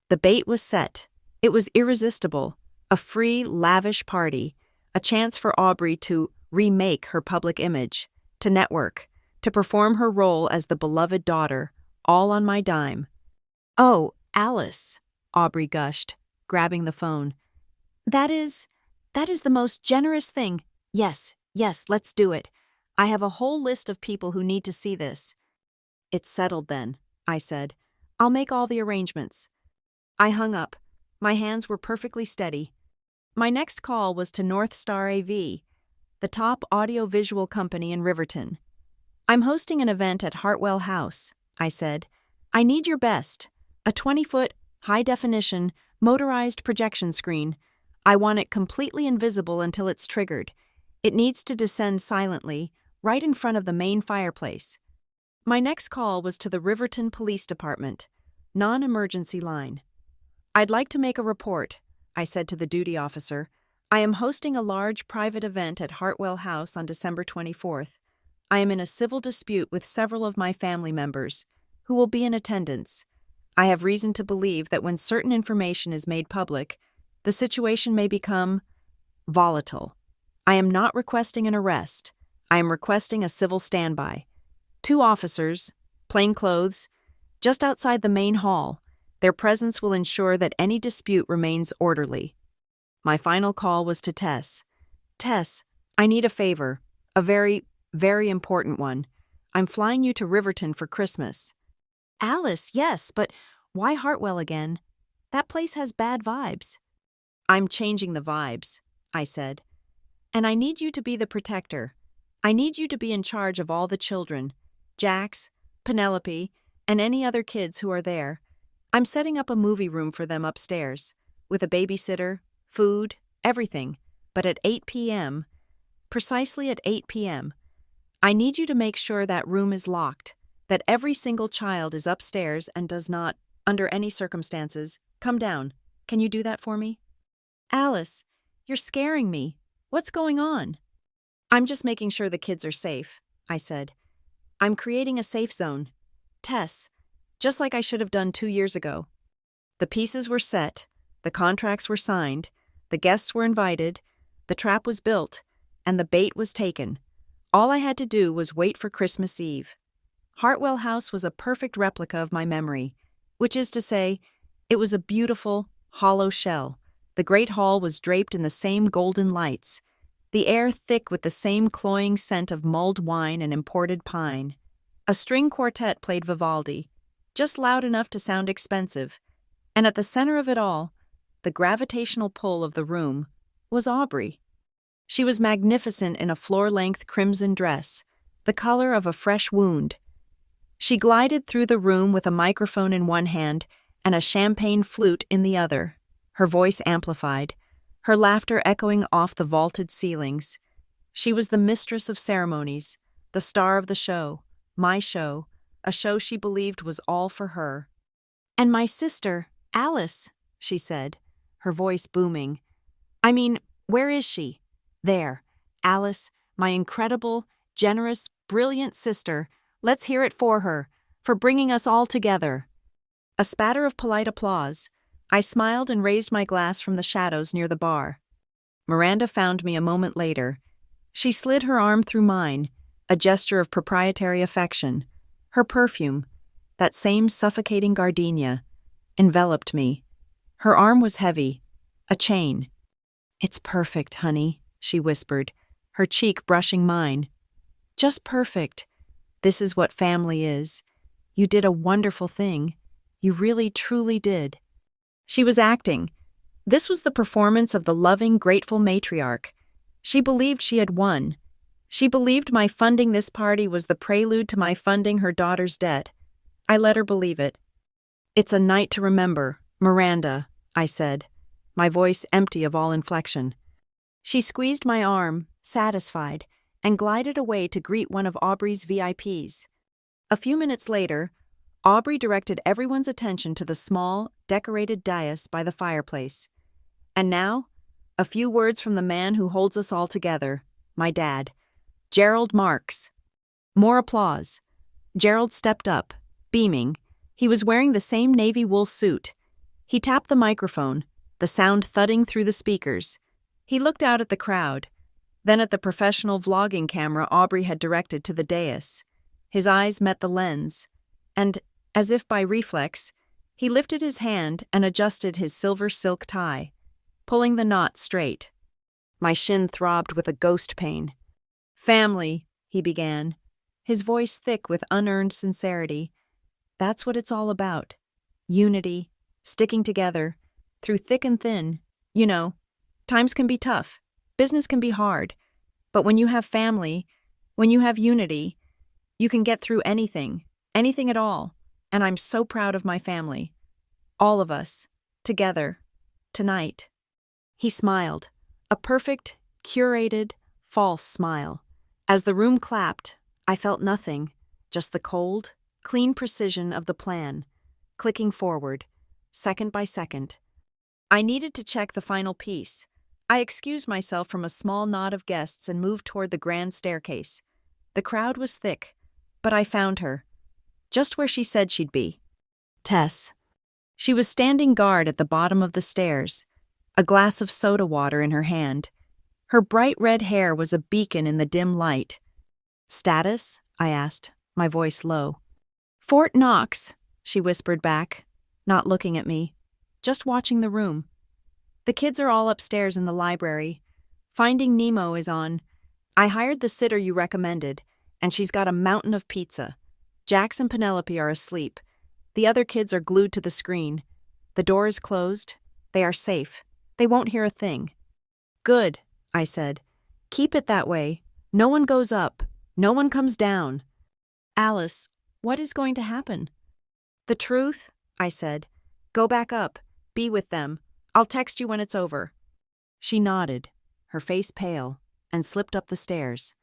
The bait was set. It was irresistible. A free, lavish party, a chance for Aubrey to remake her public image, to network, to perform her role as the beloved daughter, all on my dime. "Oh, Alice," Aubrey gushed, grabbing the phone. That is the most generous thing. Yes, let's do it. I have a whole list of people who need to see this." "It's settled then," I said. "I'll make all the arrangements." I hung up. My hands were perfectly steady. My next call was to North Star AV, the top audio-visual company in Riverton. "I'm hosting an event at Hartwell House," I said. "I need your best. A 20-foot, high-definition, motorized projection screen. I want it completely invisible until it's triggered. It needs to descend silently, right in front of the main fireplace." My next call was to the Riverton Police Department, non-emergency line. "I'd like to make a report," I said to the duty officer. "I am hosting a large private event at Hartwell House on December 24th. I am in a civil dispute with several of my family members, who will be in attendance. I have reason to believe that when certain information is made public, the situation may become volatile. I am not requesting an arrest. I am requesting a civil standby. 2 officers, plain clothes, just outside the main hall. Their presence will ensure that any dispute remains orderly." My final call was to Tess. "Tess, I need a favor. A very, very important one. I'm flying you to Riverton for Christmas." "Alice, yes, but why Hartwell again? That place has bad vibes." "I'm changing the vibes," I said. "And I need you to be the protector. I need you to be in charge of all the children, Jax, Penelope, and any other kids who are there. I'm setting up a movie room for them upstairs, with a babysitter, food, everything, but at 8 p.m., precisely at 8 p.m., I need you to make sure that room is locked, that every single child is upstairs and does not, under any circumstances, come down. Can you do that for me?" "Alice, you're scaring me. What's going on?" "I'm just making sure the kids are safe," I said. "I'm creating a safe zone. Tess, just like I should have done 2 years ago." The pieces were set, the contracts were signed, the guests were invited, the trap was built, and the bait was taken. All I had to do was wait for Christmas Eve. Hartwell House was a perfect replica of my memory, which is to say, it was a beautiful, hollow shell. The great hall was draped in the same golden lights, the air thick with the same cloying scent of mulled wine and imported pine. A string quartet played Vivaldi, just loud enough to sound expensive, and at the center of it all, the gravitational pull of the room, was Aubrey. She was magnificent in a floor-length crimson dress, the color of a fresh wound. She glided through the room with a microphone in one hand and a champagne flute in the other, her voice amplified, her laughter echoing off the vaulted ceilings. She was the mistress of ceremonies, the star of the show, my show, a show she believed was all for her. "And my sister, Alice," she said, her voice booming. "I mean, where is she? There, Alice, my incredible, generous, brilliant sister. Let's hear it for her, for bringing us all together." A spatter of polite applause. I smiled and raised my glass from the shadows near the bar. Miranda found me a moment later. She slid her arm through mine, a gesture of proprietary affection. Her perfume, that same suffocating gardenia, enveloped me. Her arm was heavy, a chain. "It's perfect, honey," she whispered, her cheek brushing mine. "Just perfect. This is what family is. You did a wonderful thing. You really, truly did." She was acting. This was the performance of the loving, grateful matriarch. She believed she had won. She believed my funding this party was the prelude to my funding her daughter's debt. I let her believe it. It's a night to remember, Miranda, I said, my voice empty of all inflection. She squeezed my arm, satisfied, and glided away to greet one of Aubrey's VIPs. A few minutes later, Aubrey directed everyone's attention to the small, decorated dais by the fireplace. And now, a few words from the man who holds us all together, my dad, Gerald Marks. More applause. Gerald stepped up, beaming. He was wearing the same navy wool suit. He tapped the microphone, the sound thudding through the speakers. He looked out at the crowd, then at the professional vlogging camera Aubrey had directed to the dais. His eyes met the lens, and, as if by reflex, he lifted his hand and adjusted his silver silk tie, pulling the knot straight. My shin throbbed with a ghost pain. "Family," he began, his voice thick with unearned sincerity. "That's what it's all about. Unity, sticking together, through thick and thin. You know, times can be tough, business can be hard, but when you have family, when you have unity, you can get through anything at all, and I'm so proud of my family. All of us, together, tonight." He smiled, a perfect, curated, false smile. As the room clapped, I felt nothing, just the cold, clean precision of the plan, clicking forward, second by second. I needed to check the final piece. I excused myself from a small knot of guests and moved toward the grand staircase. The crowd was thick, but I found her, just where she said she'd be. Tess. She was standing guard at the bottom of the stairs, a glass of soda water in her hand. Her bright red hair was a beacon in the dim light. "Status?" I asked, my voice low. "Fort Knox," she whispered back, not looking at me, just watching the room. "The kids are all upstairs in the library. Finding Nemo is on. I hired the sitter you recommended, and she's got a mountain of pizza. Jax and Penelope are asleep. The other kids are glued to the screen. The door is closed. They are safe. They won't hear a thing." "Good," I said. "Keep it that way. No one goes up. No one comes down." "Alice, what is going to happen?" "The truth," I said. "Go back up. Be with them. I'll text you when it's over." She nodded, her face pale, and slipped up the stairs.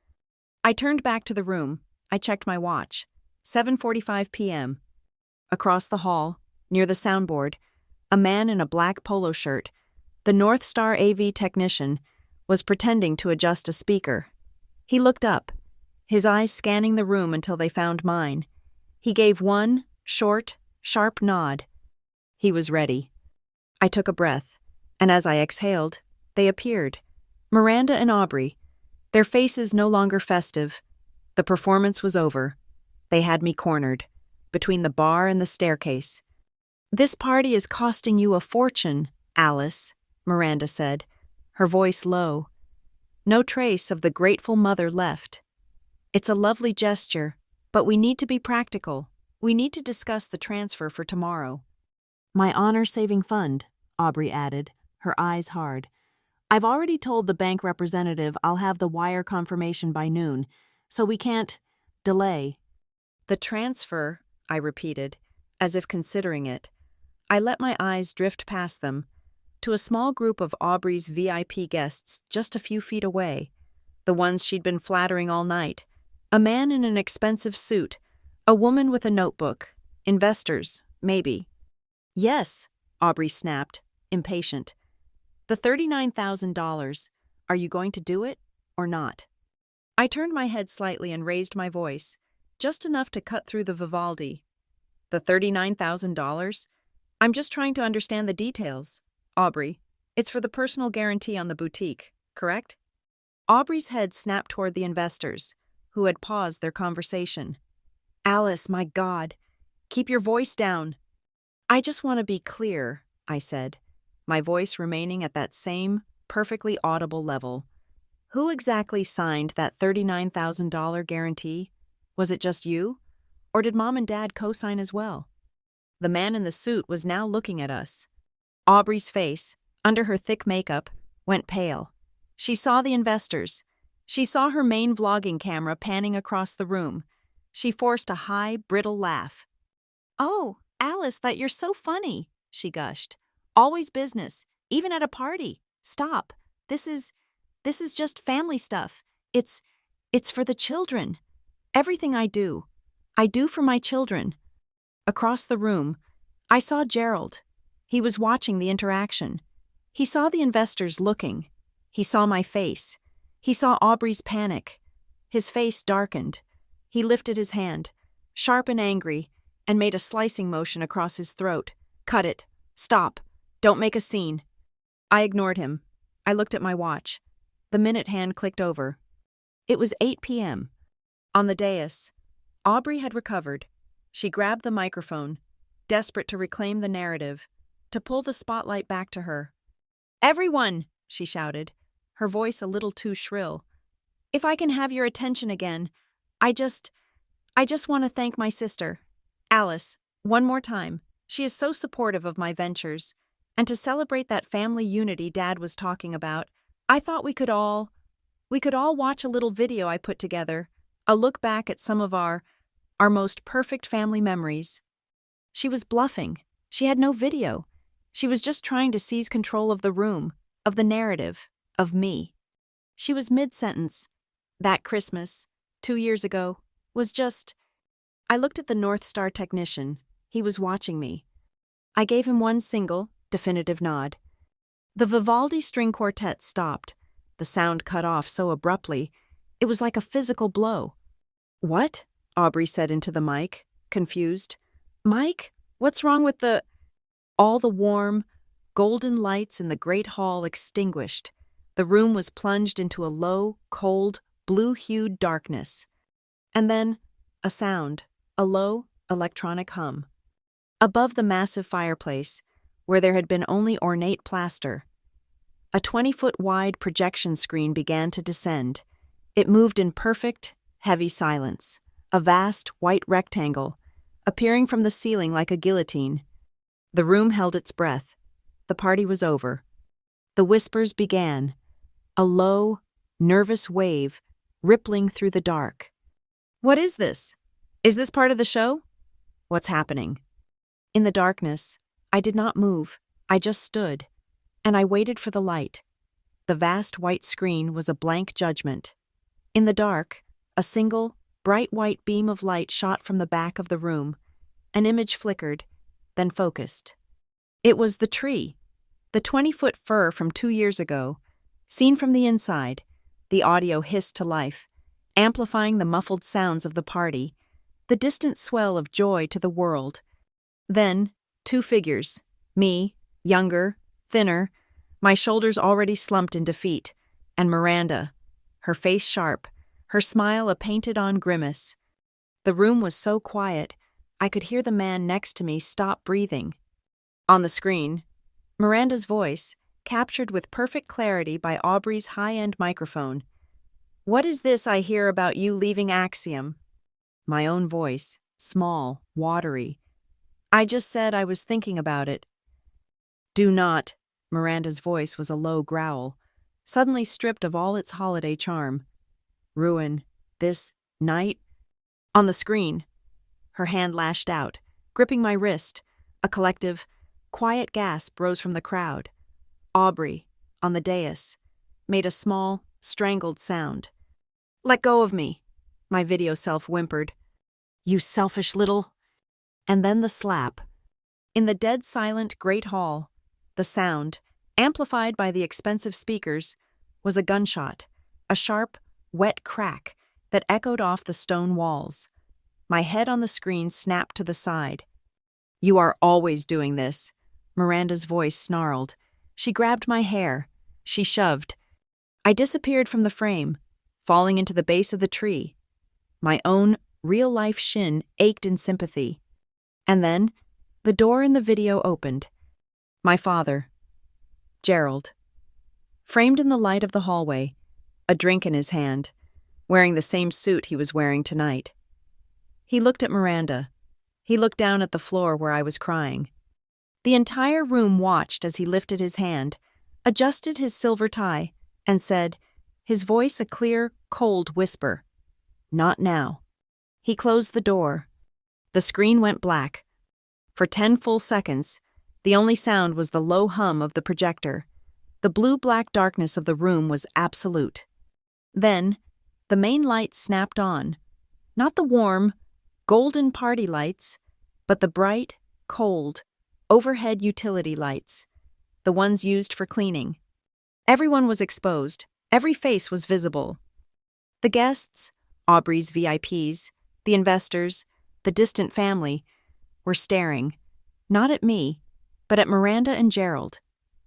I turned back to the room. I checked my watch. 7:45 p.m. Across the hall, near the soundboard, a man in a black polo shirt, the North Star AV technician, was pretending to adjust a speaker. He looked up, his eyes scanning the room until they found mine. He gave one short, sharp nod. He was ready. I took a breath, and as I exhaled, they appeared. Miranda and Aubrey, their faces no longer festive. The performance was over. They had me cornered, between the bar and the staircase. "This party is costing you a fortune, Alice," Miranda said, her voice low. No trace of the grateful mother left. "It's a lovely gesture, but we need to be practical. We need to discuss the transfer for tomorrow." "My honor-saving fund," Aubrey added, her eyes hard. "I've already told the bank representative I'll have the wire confirmation by noon, so we can't delay." "The transfer," I repeated, as if considering it. I let my eyes drift past them, to a small group of Aubrey's VIP guests just a few feet away, the ones she'd been flattering all night. A man in an expensive suit, a woman with a notebook, investors, maybe. "Yes," Aubrey snapped, impatient. "The $39,000, are you going to do it or not?" I turned my head slightly and raised my voice, just enough to cut through the Vivaldi. "The $39,000? I'm just trying to understand the details. Aubrey, it's for the personal guarantee on the boutique, correct?" Aubrey's head snapped toward the investors, who had paused their conversation. "Alice, my God, keep your voice down." "I just want to be clear," I said, my voice remaining at that same, perfectly audible level. "Who exactly signed that $39,000 guarantee? Was it just you? Or did Mom and Dad co-sign as well?" The man in the suit was now looking at us. Aubrey's face, under her thick makeup, went pale. She saw the investors. She saw her main vlogging camera panning across the room. She forced a high, brittle laugh. "Oh, Alice, that you're so funny," she gushed. "Always business, even at a party. Stop. This is just family stuff. It's for the children. Everything I do for my children." Across the room, I saw Gerald. He was watching the interaction. He saw the investors looking. He saw my face. He saw Aubrey's panic. His face darkened. He lifted his hand, sharp and angry, and made a slicing motion across his throat. "Cut it. Stop. Don't make a scene." I ignored him. I looked at my watch. The minute hand clicked over. It was 8 p.m. On the dais, Aubrey had recovered. She grabbed the microphone, desperate to reclaim the narrative, to pull the spotlight back to her. "Everyone," she shouted, her voice a little too shrill. "If I can have your attention again, I just want to thank my sister, Alice, one more time. She is so supportive of my ventures. And to celebrate that family unity Dad was talking about, I thought we could all watch a little video I put together, a look back at some of our most perfect family memories." She was bluffing. She had no video. She was just trying to seize control of the room, of the narrative, of me. She was mid-sentence. That Christmas, 2 years ago, was just... I looked at the North Star technician. He was watching me. I gave him one single, definitive nod. The Vivaldi string quartet stopped. The sound cut off so abruptly, it was like a physical blow. "What?" Aubrey said into the mic, confused. "Mike, what's wrong with the—" All the warm, golden lights in the great hall extinguished. The room was plunged into a low, cold, blue-hued darkness. And then, a sound, a low, electronic hum. Above the massive fireplace, where there had been only ornate plaster, a 20-foot-wide projection screen began to descend. It moved in perfect, heavy silence, a vast, white rectangle, appearing from the ceiling like a guillotine. The room held its breath. The party was over. The whispers began, a low, nervous wave rippling through the dark. "What is this? Is this part of the show? What's happening?" In the darkness, I did not move. I just stood, and I waited for the light. The vast white screen was a blank judgment. In the dark, a single, bright white beam of light shot from the back of the room. An image flickered, then focused. It was the tree, the 20-foot fir from 2 years ago. Seen from the inside, the audio hissed to life, amplifying the muffled sounds of the party, the distant swell of joy to the world. Then, 2 figures, me, younger, thinner, my shoulders already slumped in defeat, and Miranda, her face sharp, her smile a painted-on grimace. The room was so quiet, I could hear the man next to me stop breathing. On the screen, Miranda's voice, captured with perfect clarity by Aubrey's high-end microphone. "What is this I hear about you leaving Axiom?" My own voice, small, watery. "I just said I was thinking about it." "Do not." Miranda's voice was a low growl, suddenly stripped of all its holiday charm. "Ruin this night?" On the screen, her hand lashed out, gripping my wrist. A collective, quiet gasp rose from the crowd. Aubrey, on the dais, made a small, strangled sound. "Let go of me," my video self whimpered. "You selfish little—" And then the slap. In the dead silent great hall, the sound, amplified by the expensive speakers, was a gunshot, a sharp, wet crack that echoed off the stone walls. My head on the screen snapped to the side. "You are always doing this," Miranda's voice snarled. She grabbed my hair. She shoved. I disappeared from the frame, falling into the base of the tree. My own real-life shin ached in sympathy. And then, the door in the video opened. My father, Gerald, framed in the light of the hallway, a drink in his hand, wearing the same suit he was wearing tonight. He looked at Miranda. He looked down at the floor where I was crying. The entire room watched as he lifted his hand, adjusted his silver tie, and said, his voice a clear, cold whisper. Not now. He closed the door. The screen went black. For 10 full seconds, the only sound was the low hum of the projector. The blue-black darkness of the room was absolute. Then, the main lights snapped on. Not the warm, golden party lights, but the bright, cold, overhead utility lights, the ones used for cleaning. Everyone was exposed. Every face was visible. The guests, Aubrey's VIPs, the investors, the distant family, were staring, not at me, but at Miranda and Gerald.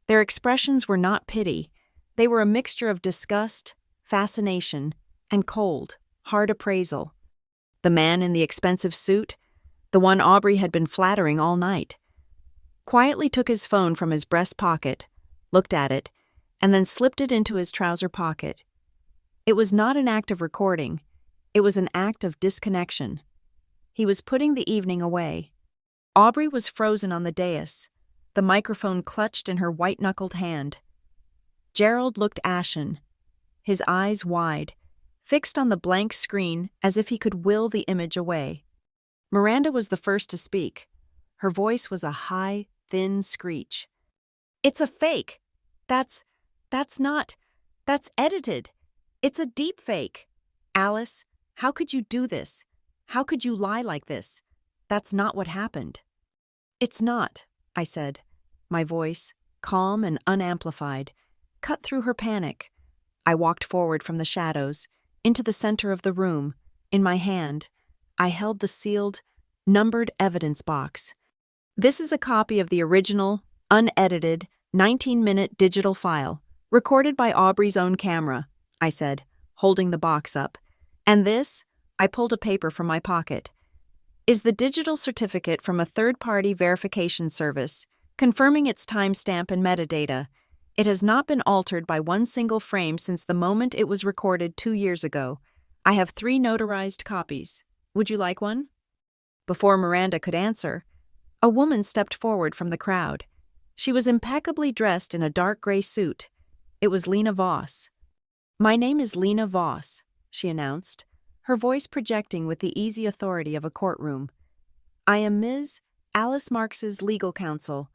Their expressions were not pity. They were a mixture of disgust, fascination, and cold, hard appraisal. The man in the expensive suit, the one Aubrey had been flattering all night, quietly took his phone from his breast pocket, looked at it, and then slipped it into his trouser pocket. It was not an act of recording. It was an act of disconnection. He was putting the evening away. Aubrey was frozen on the dais, the microphone clutched in her white-knuckled hand. Gerald looked ashen, his eyes wide, fixed on the blank screen as if he could will the image away. Miranda was the first to speak. Her voice was a high, thin screech. "It's a fake. That's edited. It's a deep fake. Alice, how could you do this? How could you lie like this? That's not what happened." "It's not," I said, my voice, calm and unamplified, cut through her panic. I walked forward from the shadows, into the center of the room. In my hand, I held the sealed, numbered evidence box. "This is a copy of the original, unedited, 19-minute digital file, recorded by Aubrey's own camera," I said, holding the box up. "And this," I pulled a paper from my pocket, "is the digital certificate from a third-party verification service, confirming its timestamp and metadata. It has not been altered by one single frame since the moment it was recorded 2 years ago. I have 3 notarized copies. Would you like one?" Before Miranda could answer, a woman stepped forward from the crowd. She was impeccably dressed in a dark gray suit. It was Lena Voss. "My name is Lena Voss," she announced, her voice projecting with the easy authority of a courtroom. "I am Ms. Alice Marks's legal counsel.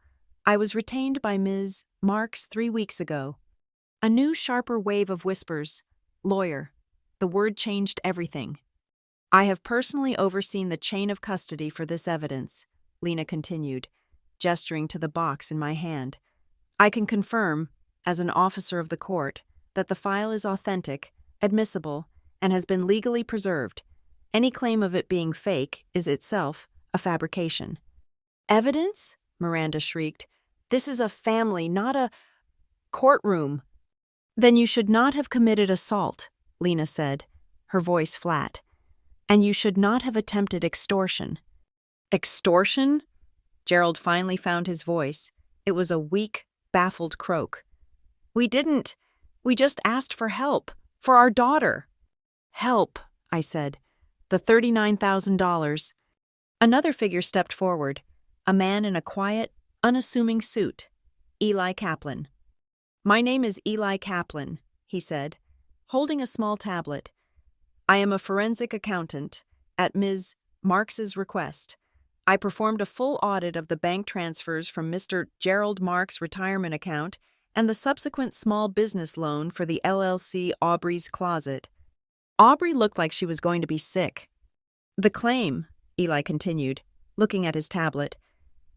I was retained by Ms. Marks 3 weeks ago." A new, sharper wave of whispers. "Lawyer." The word changed everything. "I have personally overseen the chain of custody for this evidence," Lena continued, gesturing to the box in my hand. "I can confirm, as an officer of the court, that the file is authentic, admissible, and has been legally preserved. Any claim of it being fake is itself a fabrication." "Evidence?" Miranda shrieked. "This is a family, not a courtroom." "Then you should not have committed assault," Lena said, her voice flat. "And you should not have attempted extortion." "Extortion?" Gerald finally found his voice. It was a weak, baffled croak. We just asked for help, for our daughter." "Help," I said. "The $39,000. Another figure stepped forward, a man in a quiet, unassuming suit. Eli Kaplan. "My name is Eli Kaplan," he said, holding a small tablet. "I am a forensic accountant, at Ms. Marks's request. I performed a full audit of the bank transfers from Mr. Gerald Marks' retirement account and the subsequent small business loan for the LLC Aubrey's Closet." Aubrey looked like she was going to be sick. "The claim," Eli continued, looking at his tablet,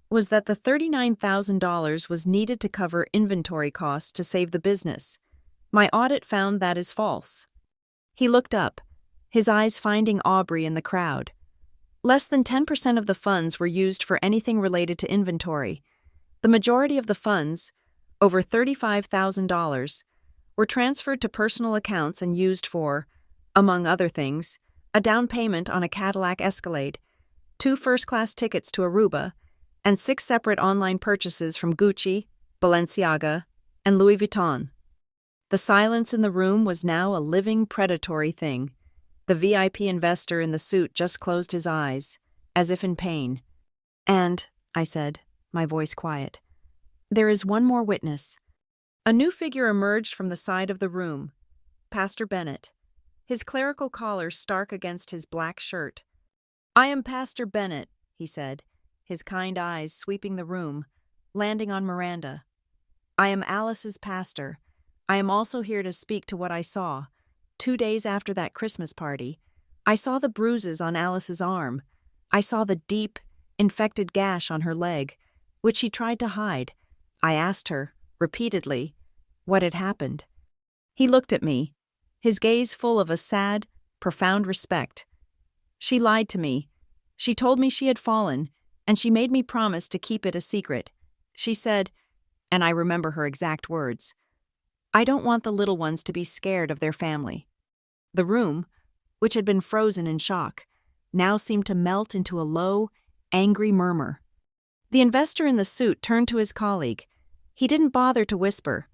"was that the $39,000 was needed to cover inventory costs to save the business. My audit found that is false." He looked up, his eyes finding Aubrey in the crowd. Less than 10% of the funds were used for anything related to inventory. The majority of the funds, over $35,000, were transferred to personal accounts and used for, among other things, a down payment on a Cadillac Escalade, 2 first-class tickets to Aruba, and 6 separate online purchases from Gucci, Balenciaga, and Louis Vuitton. The silence in the room was now a living, predatory thing. The VIP investor in the suit just closed his eyes, as if in pain. "And," I said, my voice quiet, "there is one more witness." A new figure emerged from the side of the room. Pastor Bennett, his clerical collar stark against his black shirt. "I am Pastor Bennett," he said, his kind eyes sweeping the room, landing on Miranda. "I am Alice's pastor. I am also here to speak to what I saw. 2 days after that Christmas party, I saw the bruises on Alice's arm. I saw the deep, infected gash on her leg, which she tried to hide. I asked her, repeatedly, what had happened. He looked at me, his gaze full of a sad, profound respect. She lied to me. She told me she had fallen, and she made me promise to keep it a secret. She said, and I remember her exact words, 'I don't want the little ones to be scared of their family.'" The room, which had been frozen in shock, now seemed to melt into a low, angry murmur. The investor in the suit turned to his colleague. He didn't bother to whisper,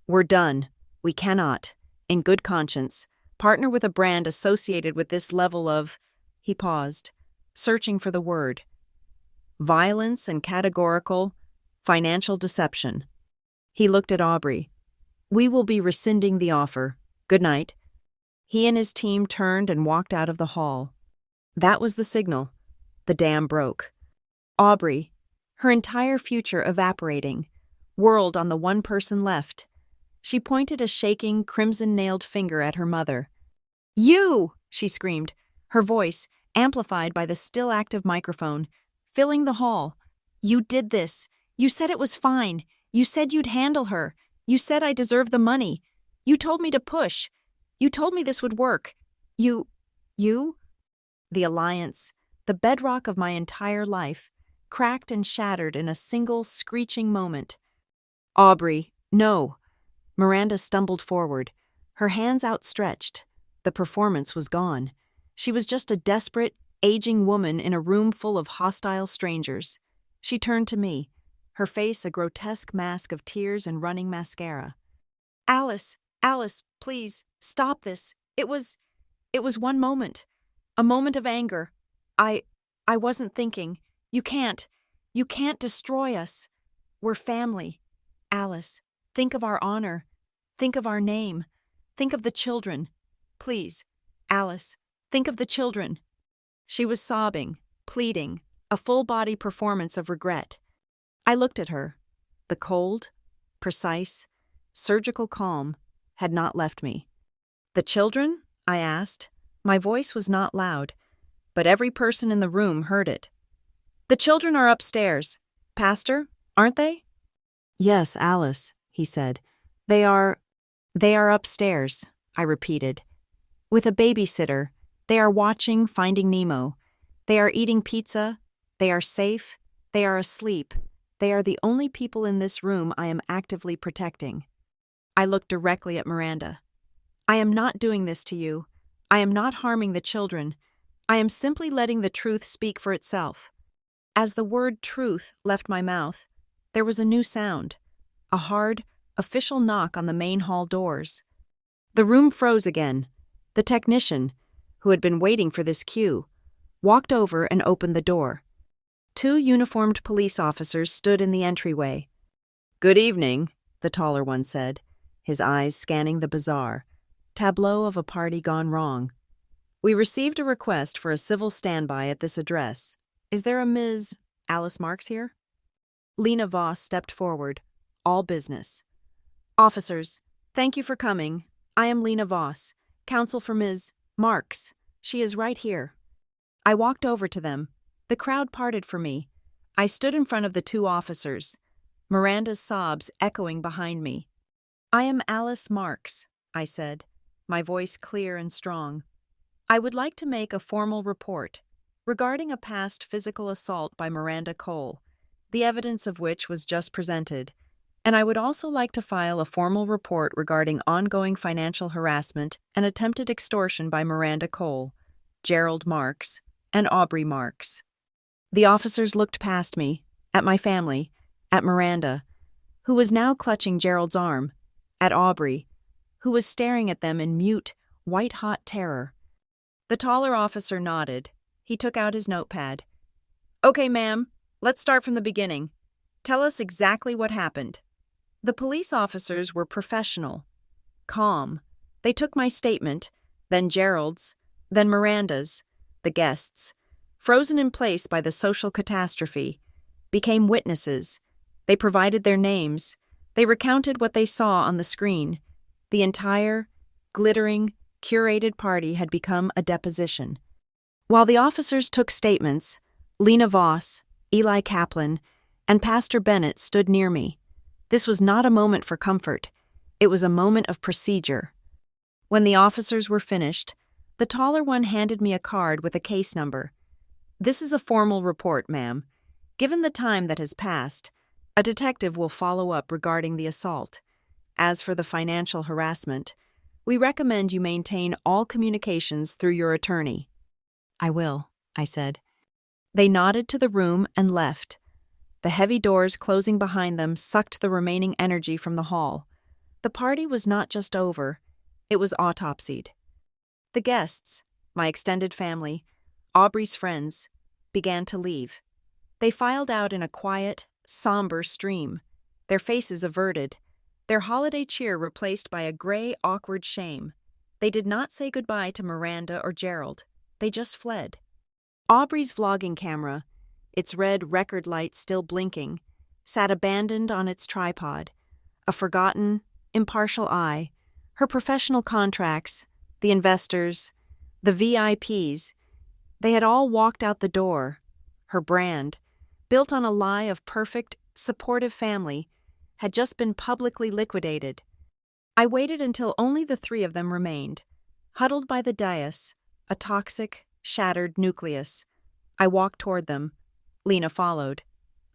"We're done. We cannot, in good conscience, partner with a brand associated with this level of—" He paused, searching for the word. "Violence and categorical, financial deception." He looked at Aubrey. "We will be rescinding the offer. Good night." He and his team turned and walked out of the hall. That was the signal. The dam broke. Aubrey, her entire future evaporating, whirled on the one person left. She pointed a shaking, crimson-nailed finger at her mother. "You!" she screamed, her voice, amplified by the still active microphone, filling the hall. "You did this. You said it was fine. You said you'd handle her. You said I deserved the money. You told me to push. You told me this would work. You? The alliance, the bedrock of my entire life, cracked and shattered in a single screeching moment. "Aubrey, no." Miranda stumbled forward, her hands outstretched. The performance was gone. She was just a desperate, aging woman in a room full of hostile strangers. She turned to me, her face a grotesque mask of tears and running mascara. Alice, please, stop this. It was one moment. A moment of anger. I wasn't thinking. You can't destroy us. We're family. Alice, think of our honor. Think of our name. Think of the children. Please, Alice, think of the children." She was sobbing, pleading, a full-body performance of regret. I looked at her. The cold, precise, surgical calm had not left me. "The children?" I asked. My voice was not loud, but every person in the room heard it. "The children are upstairs. Pastor, aren't they?" "Yes, Alice," he said. They are upstairs," I repeated. "With a babysitter. They are watching Finding Nemo. They are eating pizza. They are safe. They are asleep. They are the only people in this room I am actively protecting." I looked directly at Miranda. "I am not doing this to you. I am not harming the children. I am simply letting the truth speak for itself." As the word truth left my mouth, there was a new sound, a hard, official knock on the main hall doors. The room froze again. The technician, who had been waiting for this cue, walked over and opened the door. 2 uniformed police officers stood in the entryway. "Good evening," the taller one said, his eyes scanning the bizarre tableau of a party gone wrong. "We received a request for a civil standby at this address. Is there a Ms. Alice Marks here?" Lena Voss stepped forward, all business. "Officers, thank you for coming. I am Lena Voss, counsel for Ms. Marks. She is right here." I walked over to them. The crowd parted for me. I stood in front of the 2 officers, Miranda's sobs echoing behind me. "I am Alice Marks," I said, my voice clear and strong. "I would like to make a formal report regarding a past physical assault by Miranda Cole, the evidence of which was just presented, and I would also like to file a formal report regarding ongoing financial harassment and attempted extortion by Miranda Cole, Gerald Marks, and Aubrey Marks." The officers looked past me, at my family, at Miranda, who was now clutching Gerald's arm, at Aubrey, who was staring at them in mute, white-hot terror. The taller officer nodded. He took out his notepad. "Okay, ma'am, let's start from the beginning. Tell us exactly what happened." The police officers were professional, calm. They took my statement, then Gerald's, then Miranda's, the guests, frozen in place by the social catastrophe, became witnesses. They provided their names. They recounted what they saw on the screen. The entire, glittering, curated party had become a deposition. While the officers took statements, Lena Voss, Eli Kaplan, and Pastor Bennett stood near me. This was not a moment for comfort. It was a moment of procedure. When the officers were finished, the taller one handed me a card with a case number. "This is a formal report, ma'am. Given the time that has passed, a detective will follow up regarding the assault. As for the financial harassment, we recommend you maintain all communications through your attorney." "I will," I said. They nodded to the room and left. The heavy doors closing behind them sucked the remaining energy from the hall. The party was not just over, it was autopsied. The guests, my extended family, Aubrey's friends, began to leave. They filed out in a quiet, somber stream, their faces averted, their holiday cheer replaced by a gray, awkward shame. They did not say goodbye to Miranda or Gerald. They just fled. Aubrey's vlogging camera, its red record light still blinking, sat abandoned on its tripod, a forgotten, impartial eye. Her professional contracts, the investors, the VIPs, they had all walked out the door. Her brand, built on a lie of perfect, supportive family, had just been publicly liquidated. I waited until only the three of them remained, huddled by the dais, a toxic, shattered nucleus. I walked toward them. Lena followed,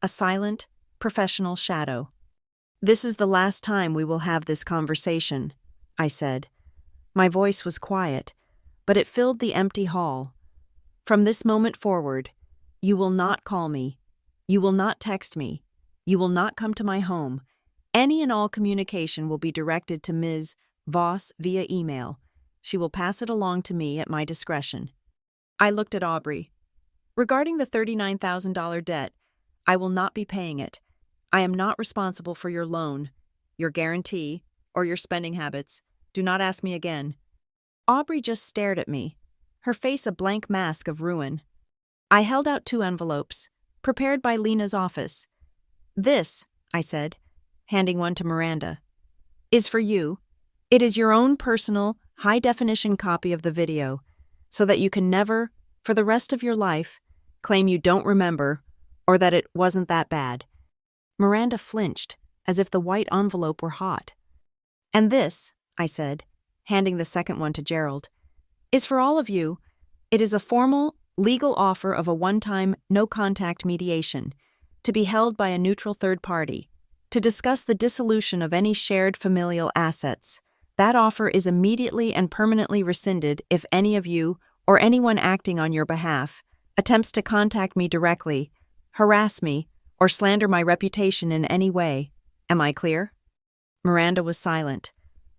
a silent, professional shadow. "This is the last time we will have this conversation," I said. My voice was quiet, but it filled the empty hall. "From this moment forward, you will not call me. You will not text me. You will not come to my home. Any and all communication will be directed to Ms. Voss via email. She will pass it along to me at my discretion." I looked at Aubrey. "Regarding the $39,000 debt, I will not be paying it. I am not responsible for your loan, your guarantee, or your spending habits. Do not ask me again." Aubrey just stared at me, her face a blank mask of ruin. I held out 2 envelopes, prepared by Lena's office. "This," I said, handing one to Miranda, "is for you. It is your own personal, high-definition copy of the video, so that you can never, for the rest of your life, claim you don't remember or that it wasn't that bad." Miranda flinched, as if the white envelope were hot. "And this," I said, handing the second one to Gerald, "is for all of you. It is a formal, legal offer of a one-time, no-contact mediation, to be held by a neutral third party, to discuss the dissolution of any shared familial assets. That offer is immediately and permanently rescinded if any of you, or anyone acting on your behalf, attempts to contact me directly, harass me, or slander my reputation in any way. Am I clear?" Miranda was silent,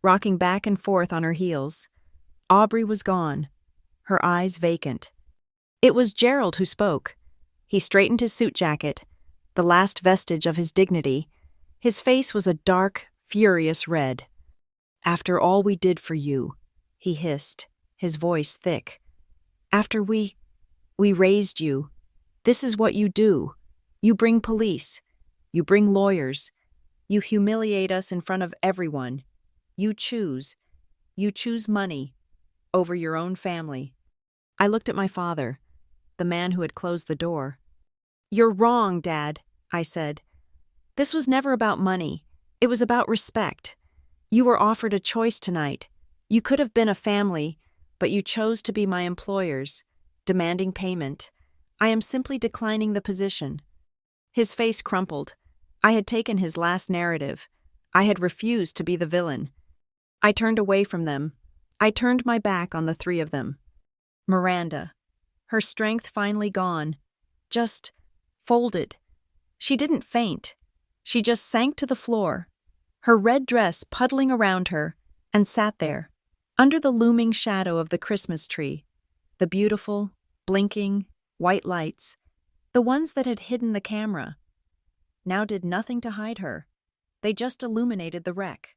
rocking back and forth on her heels. Aubrey was gone, her eyes vacant. It was Gerald who spoke. He straightened his suit jacket, the last vestige of his dignity. His face was a dark, furious red. "After all we did for you," he hissed, his voice thick. "After we raised you. This is what you do. You bring police. You bring lawyers. You humiliate us in front of everyone. You choose money over your own family." I looked at my father, the man who had closed the door. "You're wrong, Dad," I said. "This was never about money. It was about respect. You were offered a choice tonight. You could have been a family, but you chose to be my employers, demanding payment. I am simply declining the position." His face crumpled. I had taken his last narrative. I had refused to be the villain. I turned away from them. I turned my back on the three of them. Miranda, her strength finally gone, just folded. She didn't faint. She just sank to the floor, her red dress puddling around her, and sat there, under the looming shadow of the Christmas tree, the beautiful, blinking, white lights, the ones that had hidden the camera, now did nothing to hide her. They just illuminated the wreck.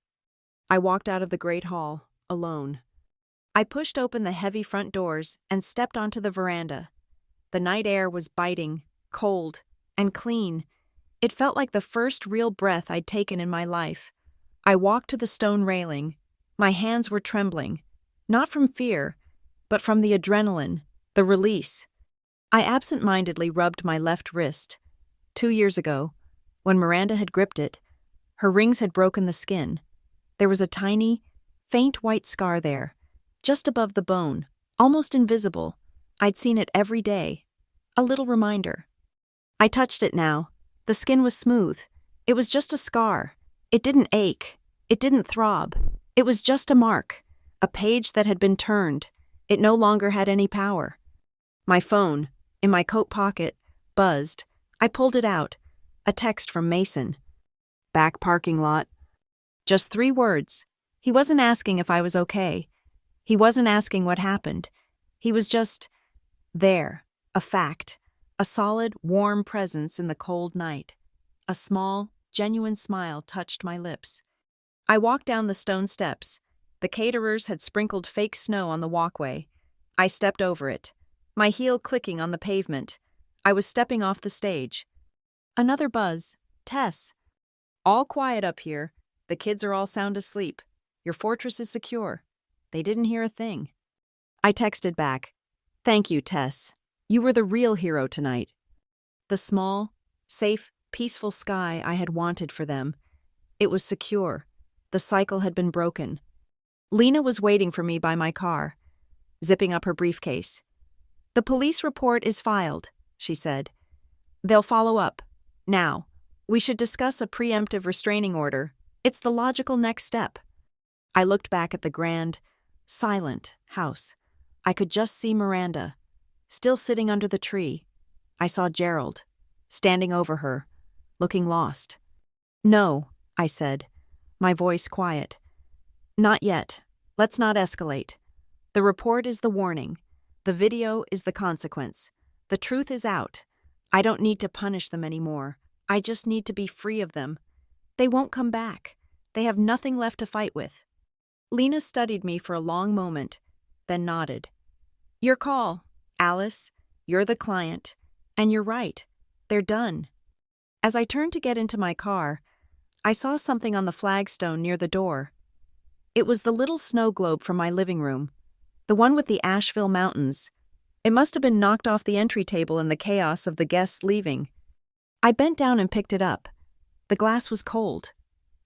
I walked out of the great hall, alone. I pushed open the heavy front doors and stepped onto the veranda. The night air was biting, cold, and clean. It felt like the first real breath I'd taken in my life. I walked to the stone railing. My hands were trembling, not from fear, but from the adrenaline, the release. I absent-mindedly rubbed my left wrist. 2 years ago, when Miranda had gripped it, her rings had broken the skin. There was a tiny, faint white scar there, just above the bone, almost invisible. I'd seen it every day. A little reminder. I touched it now. The skin was smooth. It was just a scar. It didn't ache. It didn't throb. It was just a mark, a page that had been turned. It no longer had any power. My phone, in my coat pocket, buzzed. I pulled it out. A text from Mason. Back parking lot. Just 3 words. He wasn't asking if I was okay. He wasn't asking what happened. He was just there, a fact, a solid, warm presence in the cold night. A small, genuine smile touched my lips. I walked down the stone steps. The caterers had sprinkled fake snow on the walkway. I stepped over it, my heel clicking on the pavement. I was stepping off the stage. Another buzz. Tess. All quiet up here. The kids are all sound asleep. Your fortress is secure. They didn't hear a thing. I texted back. Thank you, Tess. You were the real hero tonight. The small, safe, peaceful sky I had wanted for them. It was secure. The cycle had been broken. Lena was waiting for me by my car, zipping up her briefcase. The police report is filed, she said. They'll follow up. Now, we should discuss a preemptive restraining order. It's the logical next step. I looked back at the grand, silent house. I could just see Miranda, still sitting under the tree. I saw Gerald, standing over her, looking lost. No, I said, my voice quiet. Not yet. Let's not escalate. The report is the warning. The video is the consequence. The truth is out. I don't need to punish them anymore. I just need to be free of them. They won't come back. They have nothing left to fight with. Lena studied me for a long moment, then nodded. Your call, Alice. You're the client. And you're right. They're done. As I turned to get into my car, I saw something on the flagstone near the door. It was the little snow globe from my living room, the one with the Asheville Mountains. It must have been knocked off the entry table in the chaos of the guests leaving. I bent down and picked it up. The glass was cold.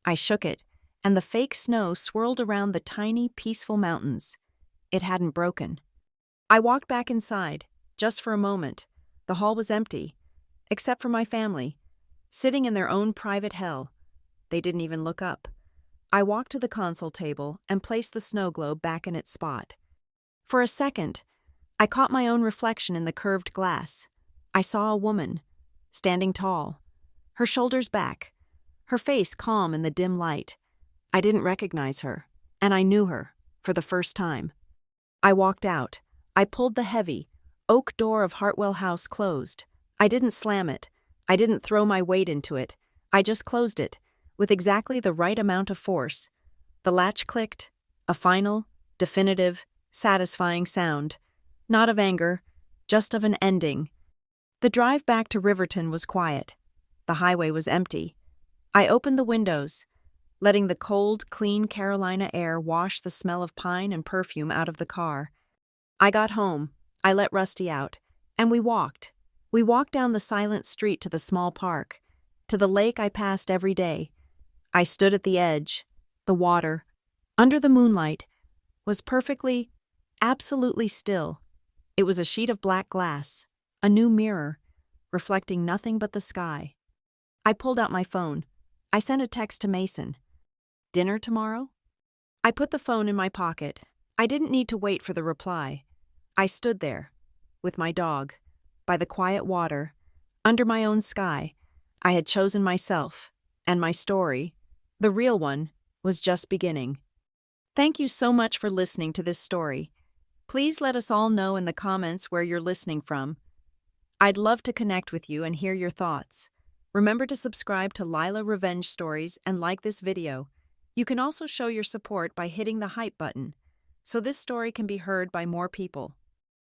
I shook it, and the fake snow swirled around the tiny, peaceful mountains. It hadn't broken. I walked back inside, just for a moment. The hall was empty, except for my family, sitting in their own private hell. They didn't even look up. I walked to the console table and placed the snow globe back in its spot. For a second, I caught my own reflection in the curved glass. I saw a woman, standing tall, her shoulders back, her face calm in the dim light. I didn't recognize her, and I knew her, for the first time. I walked out. I pulled the heavy, oak door of Hartwell House closed. I didn't slam it. I didn't throw my weight into it. I just closed it, with exactly the right amount of force. The latch clicked, a final, definitive, satisfying sound. Not of anger, just of an ending. The drive back to Riverton was quiet. The highway was empty. I opened the windows, letting the cold, clean Carolina air wash the smell of pine and perfume out of the car. I got home. I let Rusty out, and we walked. We walked down the silent street to the small park, to the lake I passed every day. I stood at the edge. The water, under the moonlight, was perfectly, absolutely still. It was a sheet of black glass, a new mirror, reflecting nothing but the sky. I pulled out my phone. I sent a text to Mason. Dinner tomorrow? I put the phone in my pocket. I didn't need to wait for the reply. I stood there, with my dog, by the quiet water, under my own sky. I had chosen myself, and my story, the real one, was just beginning. Thank you so much for listening to this story. Please let us all know in the comments where you're listening from. I'd love to connect with you and hear your thoughts. Remember to subscribe to Lila Revenge Stories and like this video. You can also show your support by hitting the hype button, so this story can be heard by more people.